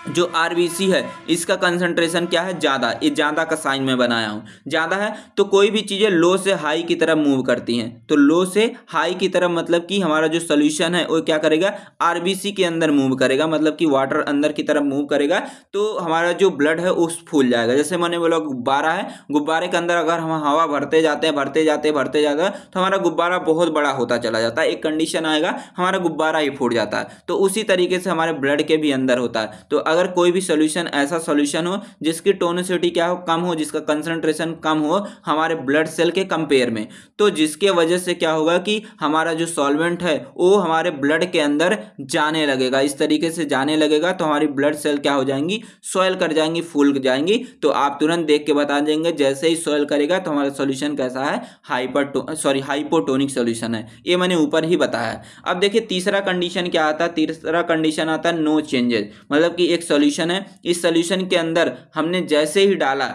जो आरबीसी है इसका कंसंट्रेशन क्या है, ज़्यादा। ये ज़्यादा का साइन में बनाया हूँ, ज़्यादा है। तो कोई भी चीज़ें लो से हाई की तरफ मूव करती हैं, तो लो से हाई की तरफ मतलब कि हमारा जो सोल्यूशन है वो क्या करेगा, आरबीसी के अंदर मूव करेगा, मतलब कि वाटर अंदर की तरफ मूव करेगा। तो हमारा जो ब्लड है उस फूल जाएगा। जैसे मैंने बोला गुब्बारा है, गुब्बारे के अंदर अगर हम हवा भरते जाते हैं तो हमारा गुब्बारा बहुत बड़ा होता चला जाता है। एक कंडीशन आएगा हमारा गुब्बारा ही फूट जाता है। तो उसी तरीके से हमारे ब्लड के भी अंदर होता है। तो अगर कोई भी सॉल्यूशन ऐसा सॉल्यूशन हो जिसकी टोनिसिटी क्या हो, कम हो, जिसका कंसंट्रेशन कम हो हमारे ब्लड सेल के कंपेयर में, तो जिसके वजह से क्या होगा कि हमारा जो सॉल्वेंट है वो हमारे ब्लड के अंदर जाने लगेगा, इस तरीके से जाने लगेगा। तो हमारी ब्लड सेल क्या हो जाएंगी, सॉइल कर जाएंगी, फूल जाएंगी। तो आप तुरंत देख के बता देंगे जैसे ही सॉइल करेगा तो हमारा सॉल्यूशन कैसा है, हाइपोटोनिक सॉल्यूशन है। ये मैंने ऊपर ही बताया। अब देखिए तीसरा कंडीशन क्या आता है, तीसरा कंडीशन आता है नो चेंजेस, मतलब कि एक सॉल्यूशन है, इस सॉल्यूशन के अंदर हमने जैसे ही डाला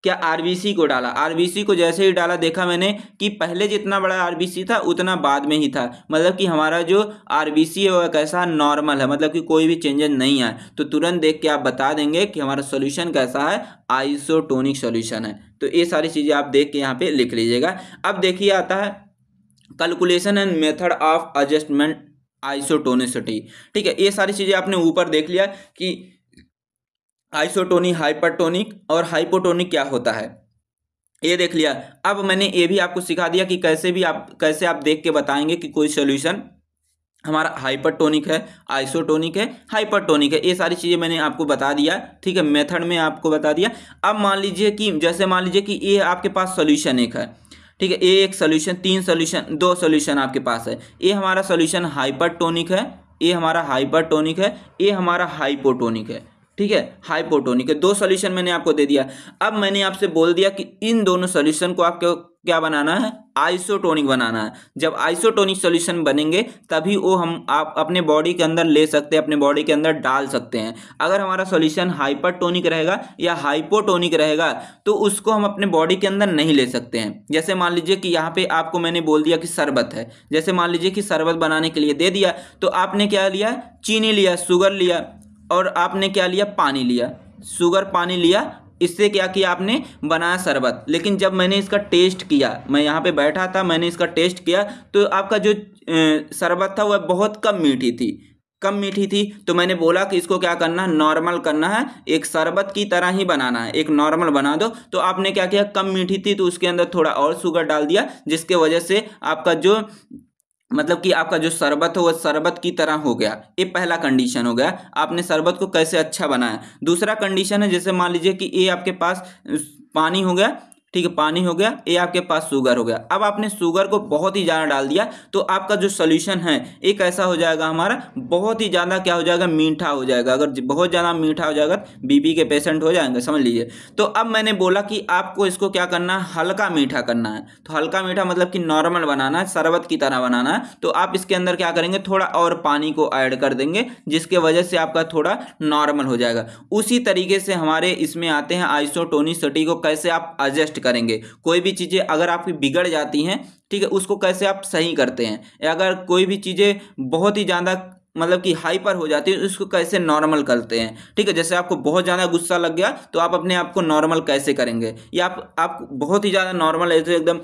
क्या, आरबीसी को डाला, आरबीसी को जैसे ही डाला देखा मैंने कि पहले जितना बड़ा आरबीसी था उतना बाद में ही था, मतलब कि हमारा जो आरबीसी है वह कैसा, नॉर्मल है, मतलब कि कोई भी चेंजेस नहीं आए। तो तुरंत देख के आप बता देंगे कि हमारा सॉल्यूशन कैसा है, आइसोटोनिक सॉल्यूशन है। तो ये सारी चीजें आप देख के यहाँ पे लिख लीजिएगा। अब देखिए आता है calculation and method of adjustment isotonicity. ठीक है, ये सारी चीजें आपने ऊपर देख लिया कि आइसोटोनिक, हाइपरटोनिक और हाइपोटोनिक क्या होता है, ये देख लिया। अब मैंने ये भी आपको सिखा दिया कि कैसे आप देख के बताएंगे कि कोई सॉल्यूशन हमारा हाइपरटोनिक है, आइसोटोनिक है, हाइपरटोनिक है। ये सारी चीज़ें मैंने आपको बता दिया। ठीक है, मेथड में आपको बता दिया। अब मान लीजिए कि ये आपके पास सॉल्यूशन एक है। ठीक है, ये एक सॉल्यूशन, दो सॉल्यूशन आपके पास है। ये हमारा सॉल्यूशन हाइपरटोनिक है, ये हमारा हाइपरटोनिक है, ये हमारा हाइपोटोनिक है। ठीक है, हाइपोटोनिक है। दो सॉल्यूशन मैंने आपको दे दिया। अब मैंने आपसे बोल दिया कि इन दोनों सॉल्यूशन को आपको क्या बनाना है, आइसोटोनिक बनाना है। जब आइसोटोनिक सॉल्यूशन बनेंगे तभी वो आप अपने बॉडी के अंदर ले सकते हैं, अपने बॉडी के अंदर डाल सकते हैं। अगर हमारा सॉल्यूशन हाइपरटोनिक रहेगा या हाइपोटोनिक रहेगा तो उसको हम अपने बॉडी के अंदर नहीं ले सकते हैं। जैसे मान लीजिए कि यहाँ पे आपको मैंने बोल दिया कि शरबत है, जैसे मान लीजिए कि शरबत बनाने के लिए दे दिया, तो आपने क्या लिया, चीनी लिया, शुगर लिया, और आपने क्या लिया, पानी लिया, शुगर पानी लिया। इससे क्या किया आपने, बनाया शरबत। लेकिन जब मैंने इसका टेस्ट किया, मैं यहाँ पे बैठा था, मैंने इसका टेस्ट किया, तो आपका जो शरबत था वह बहुत कम मीठी थी। तो मैंने बोला कि इसको क्या करना है, नॉर्मल करना है, एक शरबत की तरह ही बनाना है, एक नॉर्मल बना दो। तो आपने क्या किया, कम मीठी थी तो उसके अंदर थोड़ा और शुगर डाल दिया, जिसके वजह से आपका जो मतलब कि आपका जो शरबत है वो शरबत की तरह हो गया। ये पहला कंडीशन हो गया, आपने शरबत को कैसे अच्छा बनाया। दूसरा कंडीशन है, जैसे मान लीजिए कि ये आपके पास पानी हो गया, ठीक है, पानी हो गया, ये आपके पास शुगर हो गया। अब आपने शुगर को बहुत ही ज़्यादा डाल दिया तो आपका जो सोल्यूशन है एक ऐसा हो जाएगा हमारा, बहुत ही ज़्यादा क्या हो जाएगा, मीठा हो जाएगा। अगर बहुत ज़्यादा मीठा हो जाएगा बीपी के पेशेंट हो जाएंगे, समझ लीजिए। तो अब मैंने बोला कि आपको इसको क्या करना है, हल्का मीठा करना है। तो हल्का मीठा मतलब कि नॉर्मल बनाना है, शरबत की तरह बनाना है। तो आप इसके अंदर क्या करेंगे, थोड़ा और पानी को ऐड कर देंगे, जिसके वजह से आपका थोड़ा नॉर्मल हो जाएगा। उसी तरीके से हमारे इसमें आते हैं आइसोटोनिसिटी को कैसे आप एडजस्ट करेंगे। कोई भी चीजें अगर आपकी बिगड़ जाती हैं, ठीक है, उसको कैसे आप सही करते हैं। अगर कोई भी चीजें बहुत ही ज्यादा मतलब कि हाइपर हो जाती है, उसको कैसे नॉर्मल करते हैं। ठीक है, जैसे आपको बहुत ज़्यादा गुस्सा लग गया तो आप अपने आप को नॉर्मल कैसे करेंगे, या आप बहुत ही ज़्यादा नॉर्मल ऐसे एकदम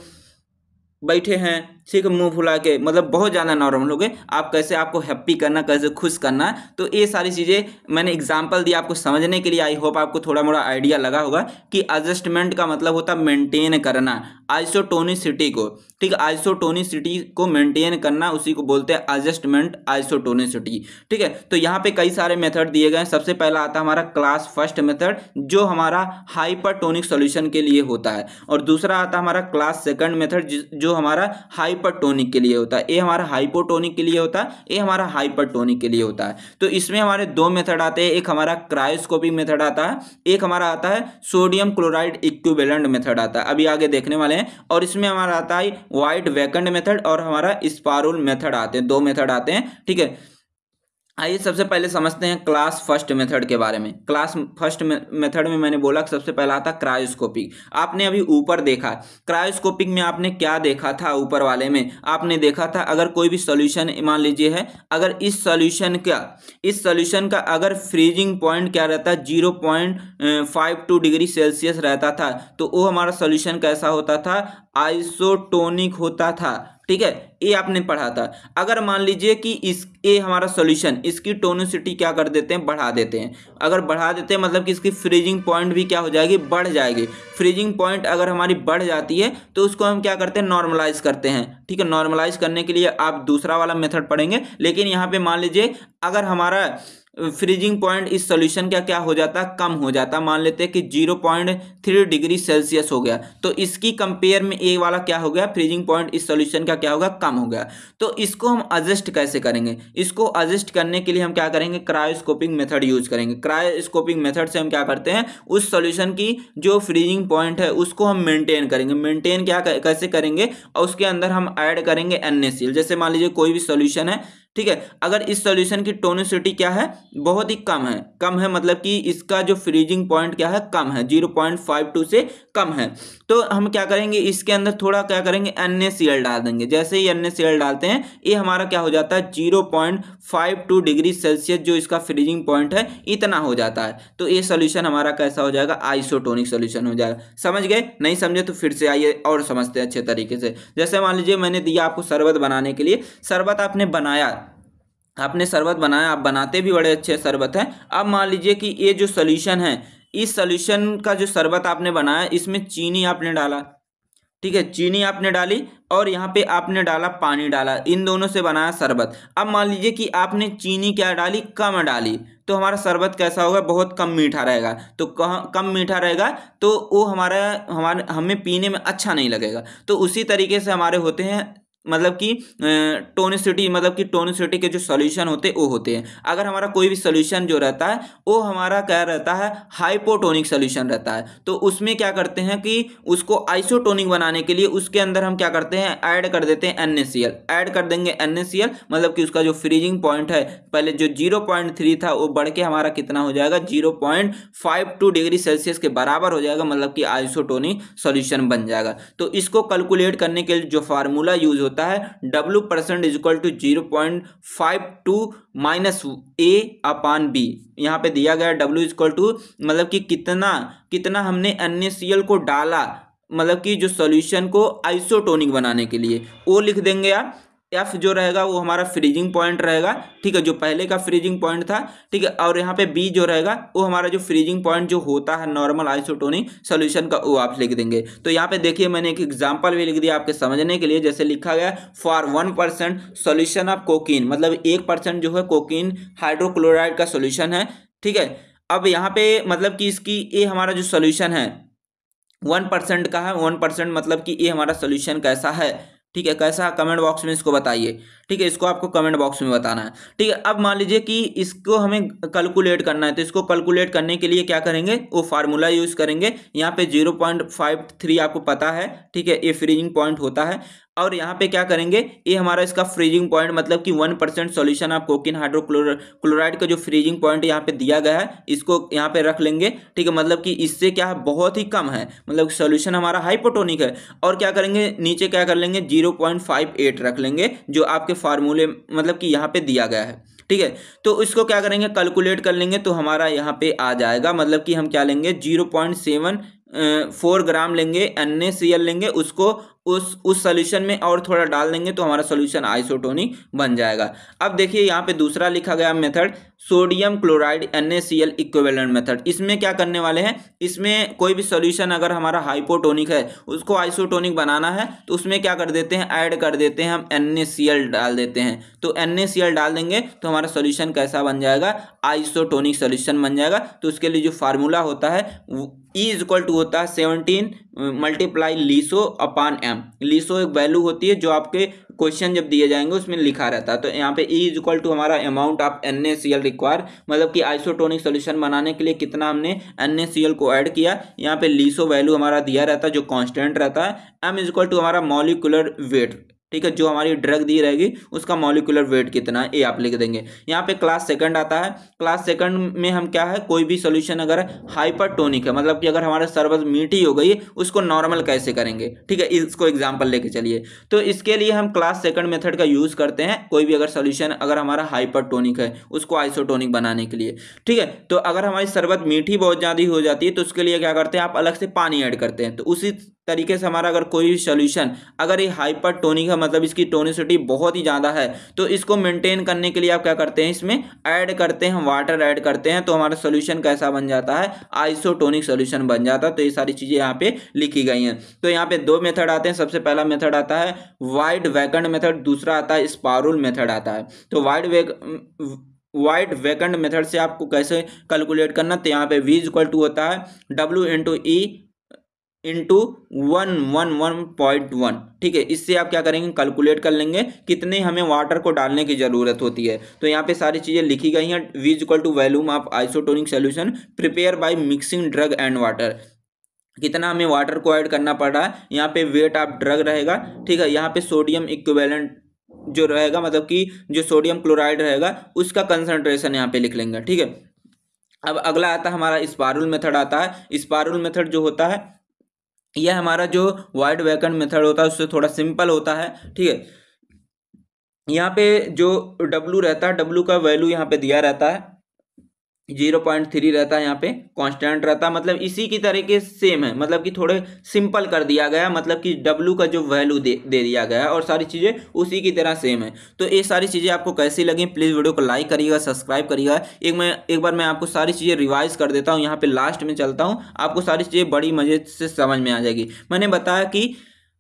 बैठे हैं, ठीक है, मुंह फुला के, मतलब बहुत ज़्यादा नॉर्मल हो गए, आप कैसे आपको हैप्पी करना, कैसे खुश करना। तो ये सारी चीज़ें मैंने एग्जांपल दिया आपको समझने के लिए। आई होप आपको थोड़ा मोड़ा आइडिया लगा होगा कि एडजस्टमेंट का मतलब होता है मेंटेन करना आइसोटोनिसिटी को। ठीक है, आइसोटोनिसिटी को मेंटेन करना, उसी को बोलते हैं एडजस्टमेंट आइसोटोनिसिटी। ठीक है, तो यहाँ पे कई सारे मेथड दिए गए हैं। सबसे पहला आता है हमारा क्लास फर्स्ट मेथड, जो हमारा हाइपरटोनिक सॉल्यूशन के लिए होता है, और दूसरा आता है हमारा क्लास सेकंड मेथड, जो हमारा हाइपरटोनिक के लिए होता है। ये हमारा हाइपोटोनिक के लिए होता है, ये हमारा हाइपरटोनिक के लिए होता है। तो इसमें हमारे दो मेथड आते हैं, एक हमारा क्रायोस्कोपिक मेथड आता है, एक हमारा आता है सोडियम क्लोराइड इक्विवेलेंट मेथड आता है, अभी आगे देखने वाले हैं। और इसमें हमारा आता है वाइट वैकेंट मेथड और हमारा स्पारुल मेथड आते हैं, दो मेथड आते हैं। ठीक है, आइए सबसे पहले समझते हैं क्लास फर्स्ट मेथड के बारे में। क्लास फर्स्ट मेथड में मैंने बोला कि सबसे पहला आता क्रायोस्कोपिक। आपने अभी ऊपर देखा, क्रायोस्कोपिक में आपने क्या देखा था, ऊपर वाले में आपने देखा था अगर कोई भी सॉल्यूशन मान लीजिए है, अगर इस सॉल्यूशन का अगर फ्रीजिंग पॉइंट क्या रहता है 0.52 डिग्री सेल्सियस रहता था, तो वो हमारा सॉल्यूशन कैसा होता था, आइसोटोनिक होता था। ठीक है, ये आपने पढ़ा था। अगर मान लीजिए कि ये हमारा सॉल्यूशन, इसकी टोनिसिटी क्या कर देते हैं, बढ़ा देते हैं। अगर बढ़ा देते हैं मतलब कि इसकी फ्रीजिंग पॉइंट भी क्या हो जाएगी, बढ़ जाएगी। फ्रीजिंग पॉइंट अगर हमारी बढ़ जाती है तो उसको हम क्या करते हैं, नॉर्मलाइज करते हैं। ठीक है, नॉर्मलाइज करने के लिए आप दूसरा वाला मेथड पढ़ेंगे, लेकिन यहाँ पे मान लीजिए अगर हमारा फ्रीजिंग पॉइंट इस सॉल्यूशन का क्या हो जाता है, कम हो जाता, मान लेते हैं कि 0.3 डिग्री सेल्सियस हो गया, तो इसकी कंपेयर में ये वाला क्या हो गया, फ्रीजिंग पॉइंट इस सॉल्यूशन का क्या होगा, कम हो गया। तो इसको हम एडजस्ट कैसे करेंगे, इसको एडजस्ट करने के लिए हम क्या करेंगे, क्रायोस्कोपिक मेथड यूज करेंगे। क्रायोस्कोपिक मेथड से हम क्या करते हैं, उस सॉल्यूशन की जो फ्रीजिंग पॉइंट है उसको हम मेंटेन करेंगे। मेंटेन क्या कैसे करेंगे, और उसके अंदर हम ऐड करेंगे NaCl। जैसे मान लीजिए कोई भी सॉल्यूशन है, ठीक है, अगर इस सॉल्यूशन की टोनिसिटी क्या है, बहुत ही कम है मतलब कि इसका जो फ्रीजिंग पॉइंट क्या है, कम है, 0.52 से कम है, तो हम क्या करेंगे, इसके अंदर थोड़ा क्या करेंगे, NaCl डाल देंगे। जैसे ही NaCl डालते हैं, ये हमारा क्या हो जाता है, 0.52 डिग्री सेल्सियस जो इसका फ्रीजिंग पॉइंट है इतना हो जाता है। तो ये सोल्यूशन हमारा कैसा हो जाएगा, आइसोटोनिक सोल्यूशन हो जाएगा। समझ गए, नहीं समझे तो फिर से आइए और समझते हैं अच्छे तरीके से। जैसे मान लीजिए मैंने दिया आपको शरबत बनाने के लिए, शरबत आपने बनाया, आप बनाते भी बड़े अच्छे शरबत हैं। अब मान लीजिए कि ये जो सॉल्यूशन है, इस सॉल्यूशन का जो शरबत आपने बनाया, इसमें चीनी आपने डाला, ठीक है, चीनी आपने डाली, और यहाँ पे आपने डाला पानी डाला, इन दोनों से बनाया शरबत। अब मान लीजिए कि आपने चीनी क्या डाली, कम डाली, तो हमारा शरबत कैसा होगा, बहुत कम मीठा रहेगा। तो कम मीठा रहेगा तो वो हमें पीने में अच्छा नहीं लगेगा। तो उसी तरीके से हमारे होते हैं, मतलब कि टोनिसिटी के जो सॉल्यूशन होते हैं वो होते हैं। अगर हमारा कोई भी सॉल्यूशन जो रहता है वो हमारा क्या रहता है, हाइपोटोनिक सॉल्यूशन रहता है, तो उसमें क्या करते हैं कि उसको आइसोटोनिक बनाने के लिए उसके अंदर हम क्या करते हैं, ऐड कर देते हैं NaCl। ऐड कर देंगे NaCl, मतलब कि उसका जो फ्रीजिंग पॉइंट है, पहले जो 0.3 था वो बढ़ के हमारा कितना हो जाएगा, 0.52 डिग्री सेल्सियस के बराबर हो जाएगा, मतलब कि आइसोटोनिक सॉल्यूशन बन जाएगा। तो इसको कैलकुलेट करने के लिए जो फार्मूला यूज होता है, W% is equal to 0.52 minus A/B। यहाँ पे दिया गया W इज इक्वल टू, मतलब कि कितना हमने NaCl को डाला, मतलब कि जो सॉल्यूशन को आइसोटोनिक बनाने के लिए, वो लिख देंगे आप। F जो रहेगा वो हमारा फ्रीजिंग पॉइंट रहेगा, ठीक है, जो पहले का फ्रीजिंग पॉइंट था, ठीक है, और यहाँ पे B जो रहेगा वो हमारा जो फ्रीजिंग पॉइंट जो होता है नॉर्मल आइसोटोनिक सॉल्यूशन का, वो आप लिख देंगे। तो यहाँ पे देखिए मैंने एक एग्जांपल भी लिख दिया आपके समझने के लिए। जैसे लिखा गया, फॉर 1% सॉल्यूशन ऑफ कोकीन, मतलब 1% जो है कोकीन हाइड्रोक्लोराइड का सोल्यूशन है, ठीक है। अब यहाँ पे मतलब कि इसकी ये हमारा जो सोल्यूशन है 1% का है, 1% मतलब कि ये हमारा सोल्यूशन कैसा है, ठीक है, कैसा, कमेंट बॉक्स में इसको बताइए, ठीक है, इसको आपको कमेंट बॉक्स में बताना है, ठीक है। अब मान लीजिए कि इसको हमें कैलकुलेट करना है, तो इसको कैलकुलेट करने के लिए क्या करेंगे, वो फार्मूला यूज करेंगे। यहाँ पे 0.53 आपको पता है, ठीक है, ये फ्रीजिंग पॉइंट होता है, और यहाँ पे क्या करेंगे, ये हमारा इसका फ्रीजिंग पॉइंट, मतलब कि 1% सॉल्यूशन ऑफ कोकीन हाइड्रोक्लोराइड का जो फ्रीजिंग पॉइंट यहाँ पे दिया गया है, इसको यहाँ पे रख लेंगे, ठीक है, मतलब कि इससे क्या है, बहुत ही कम है, मतलब सॉल्यूशन हमारा हाइपोटोनिक है। और क्या करेंगे, नीचे क्या कर लेंगे, 0.58 रख लेंगे, जो आपके फार्मूले मतलब कि यहाँ पे दिया गया है, ठीक है। तो इसको क्या करेंगे, कैलकुलेट कर लेंगे, तो हमारा यहाँ पे आ जाएगा, मतलब कि हम क्या लेंगे, 0.74 ग्राम लेंगे NaCl लेंगे, उसको उस सॉल्यूशन में और थोड़ा डाल देंगे तो हमारा सॉल्यूशन आइसोटोनिक बन जाएगा। अब देखिए यहाँ पे दूसरा लिखा गया method sodium chloride NaCl equivalent method. इसमें क्या करने वाले हैं, इसमें कोई भी सॉल्यूशन अगर हमारा हाइपोटोनिक है उसको आइसोटोनिक बनाना है तो उसमें क्या कर देते हैं, ऐड कर देते हैं हम NaCl डाल देते हैं। तो NaCl डाल देंगे तो हमारा सॉल्यूशन कैसा बन जाएगा, आइसोटोनिक सॉल्यूशन बन जाएगा। तो उसके लिए जो फार्मूला होता है E इक्वल टू होता है 17 मल्टीप्लाई लीसो अपान एम। लीसो एक वैल्यू होती है जो आपके क्वेश्चन जब दिए जाएंगे उसमें लिखा रहता है। तो यहाँ पे E इक्वल टू हमारा अमाउंट ऑफ NaCl रिक्वायर, मतलब कि आइसोटोनिक सॉल्यूशन बनाने के लिए कितना हमने NaCl को ऐड किया। यहाँ पे लीसो वैल्यू हमारा दिया रहता है जो कांस्टेंट रहता है। M इक्वल टू हमारा मॉलिक्यूलर वेट, ठीक है, जो हमारी ड्रग दी रहेगी उसका मॉलिक्यूलर वेट कितना है ये आप लिख देंगे। यहाँ पे क्लास सेकंड आता है। क्लास सेकंड में हम क्या है, कोई भी सॉल्यूशन अगर हाइपरटोनिक है, मतलब कि अगर हमारा शरबत मीठी हो गई उसको नॉर्मल कैसे करेंगे, ठीक है, इसको एग्जांपल लेके चलिए। तो इसके लिए हम क्लास सेकंड मेथड का यूज करते हैं। कोई भी अगर सॉल्यूशन अगर हमारा हाइपरटोनिक है उसको आइसोटोनिक बनाने के लिए, ठीक है। तो अगर हमारी शरबत मीठी बहुत ज़्यादा हो जाती है तो उसके लिए क्या करते हैं, आप अलग से पानी ऐड करते हैं। तो उसी तरीके से हमारा अगर कोई भी सॉल्यूशन अगर ये हाइपरटोनिक है, मतलब इसकी टोनिसिटी बहुत ही ज़्यादा है, तो इसको मेंटेन करने के लिए आप क्या करते हैं, इसमें ऐड करते हैं, वाटर ऐड करते हैं, तो हमारा सॉल्यूशन कैसा बन जाता है, आइसोटोनिक सॉल्यूशन बन जाता है। तो ये सारी चीज़ें यहाँ पे लिखी गई हैं। तो यहाँ पे दो मेथड आते हैं। सबसे पहला मेथड आता है वाइड वैकेंट मेथड, दूसरा आता है स्पाइरल मेथड आता है। तो वाइड वैकेंट मेथड से आपको कैसे कैलकुलेट करना, तो यहाँ पे V इक्वल टू होता है W इंटू E इंटू 111.1, ठीक है। इससे आप क्या करेंगे, कैलकुलेट कर लेंगे कितने हमें वाटर को डालने की जरूरत होती है। तो यहाँ पे सारी चीजें लिखी गई हैं। V equal to volume of isotonic solution prepare by mixing drug and water, कितना हमें वाटर को ऐड करना पड़ रहा है। यहाँ पे वेट ऑफ ड्रग रहेगा, ठीक है। यहाँ पे सोडियम इक्विवेलेंट जो रहेगा, मतलब कि जो सोडियम क्लोराइड रहेगा उसका कंसंट्रेशन यहाँ पे लिख लेंगे, ठीक है। अब अगला आता है हमारा स्पाइरल मेथड आता है। स्पाइरल मेथड जो होता है यह हमारा जो वाइड वैकेंट मेथड होता है उससे थोड़ा सिंपल होता है, ठीक है। यहाँ पे जो W रहता है, W का वैल्यू यहाँ पे दिया रहता है 0.3 रहता है, यहाँ पे कांस्टेंट रहता है। मतलब इसी की तरीके सेम है, मतलब कि थोड़े सिंपल कर दिया गया, मतलब कि W का जो वैल्यू दे दिया गया है और सारी चीज़ें उसी की तरह सेम है। तो ये सारी चीज़ें आपको कैसी लगी, प्लीज़ वीडियो को लाइक करिएगा, सब्सक्राइब करिएगा। एक बार मैं आपको सारी चीज़ें रिवाइज कर देता हूँ। यहाँ पे लास्ट में चलता हूँ, आपको सारी चीज़ें बड़ी मजे से समझ में आ जाएगी। मैंने बताया कि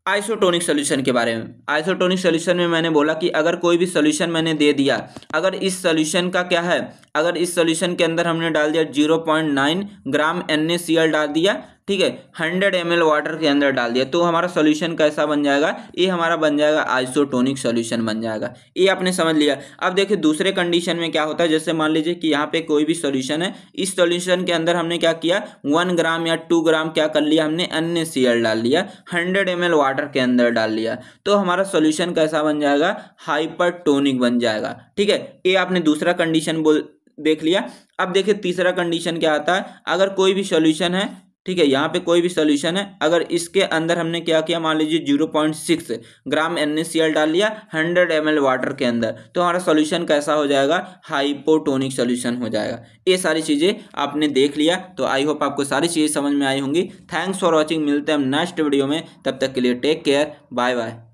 आइसोटोनिक सॉल्यूशन के बारे में, आइसोटोनिक सॉल्यूशन में मैंने बोला कि अगर कोई भी सॉल्यूशन मैंने दे दिया, अगर इस सॉल्यूशन का क्या है, अगर इस सॉल्यूशन के अंदर हमने डाल दिया 0.9 ग्राम NaCl डाल दिया, ठीक है, 100 ml वाटर के अंदर डाल दिया, तो हमारा सॉल्यूशन कैसा बन जाएगा, ये हमारा बन जाएगा आइसोटोनिक सॉल्यूशन बन जाएगा। ये आपने समझ लिया। अब देखिए दूसरे कंडीशन में क्या होता है, जैसे मान लीजिए कि यहाँ पे कोई भी सॉल्यूशन है, इस सॉल्यूशन के अंदर हमने क्या किया, 1 ग्राम या 2 ग्राम क्या कर लिया, हमने NaCl डाल लिया, 100 ml वाटर के अंदर डाल लिया, तो हमारा सॉल्यूशन कैसा बन जाएगा, हाइपरटोनिक बन जाएगा, ठीक है। ये आपने दूसरा कंडीशन देख लिया। अब देखिए तीसरा कंडीशन क्या आता है, अगर कोई भी सॉल्यूशन है, ठीक है, यहाँ पे कोई भी सॉल्यूशन है, अगर इसके अंदर हमने क्या किया, मान लीजिए 0.6 ग्राम NaCl डाल लिया 100 ml वाटर के अंदर, तो हमारा सॉल्यूशन कैसा हो जाएगा, हाइपोटोनिक सॉल्यूशन हो जाएगा। ये सारी चीज़ें आपने देख लिया। तो आई होप आपको सारी चीज़ें समझ में आई होंगी। थैंक्स फॉर वॉचिंग, मिलते हैं हम नेक्स्ट वीडियो में, तब तक के लिए टेक केयर, बाय बाय।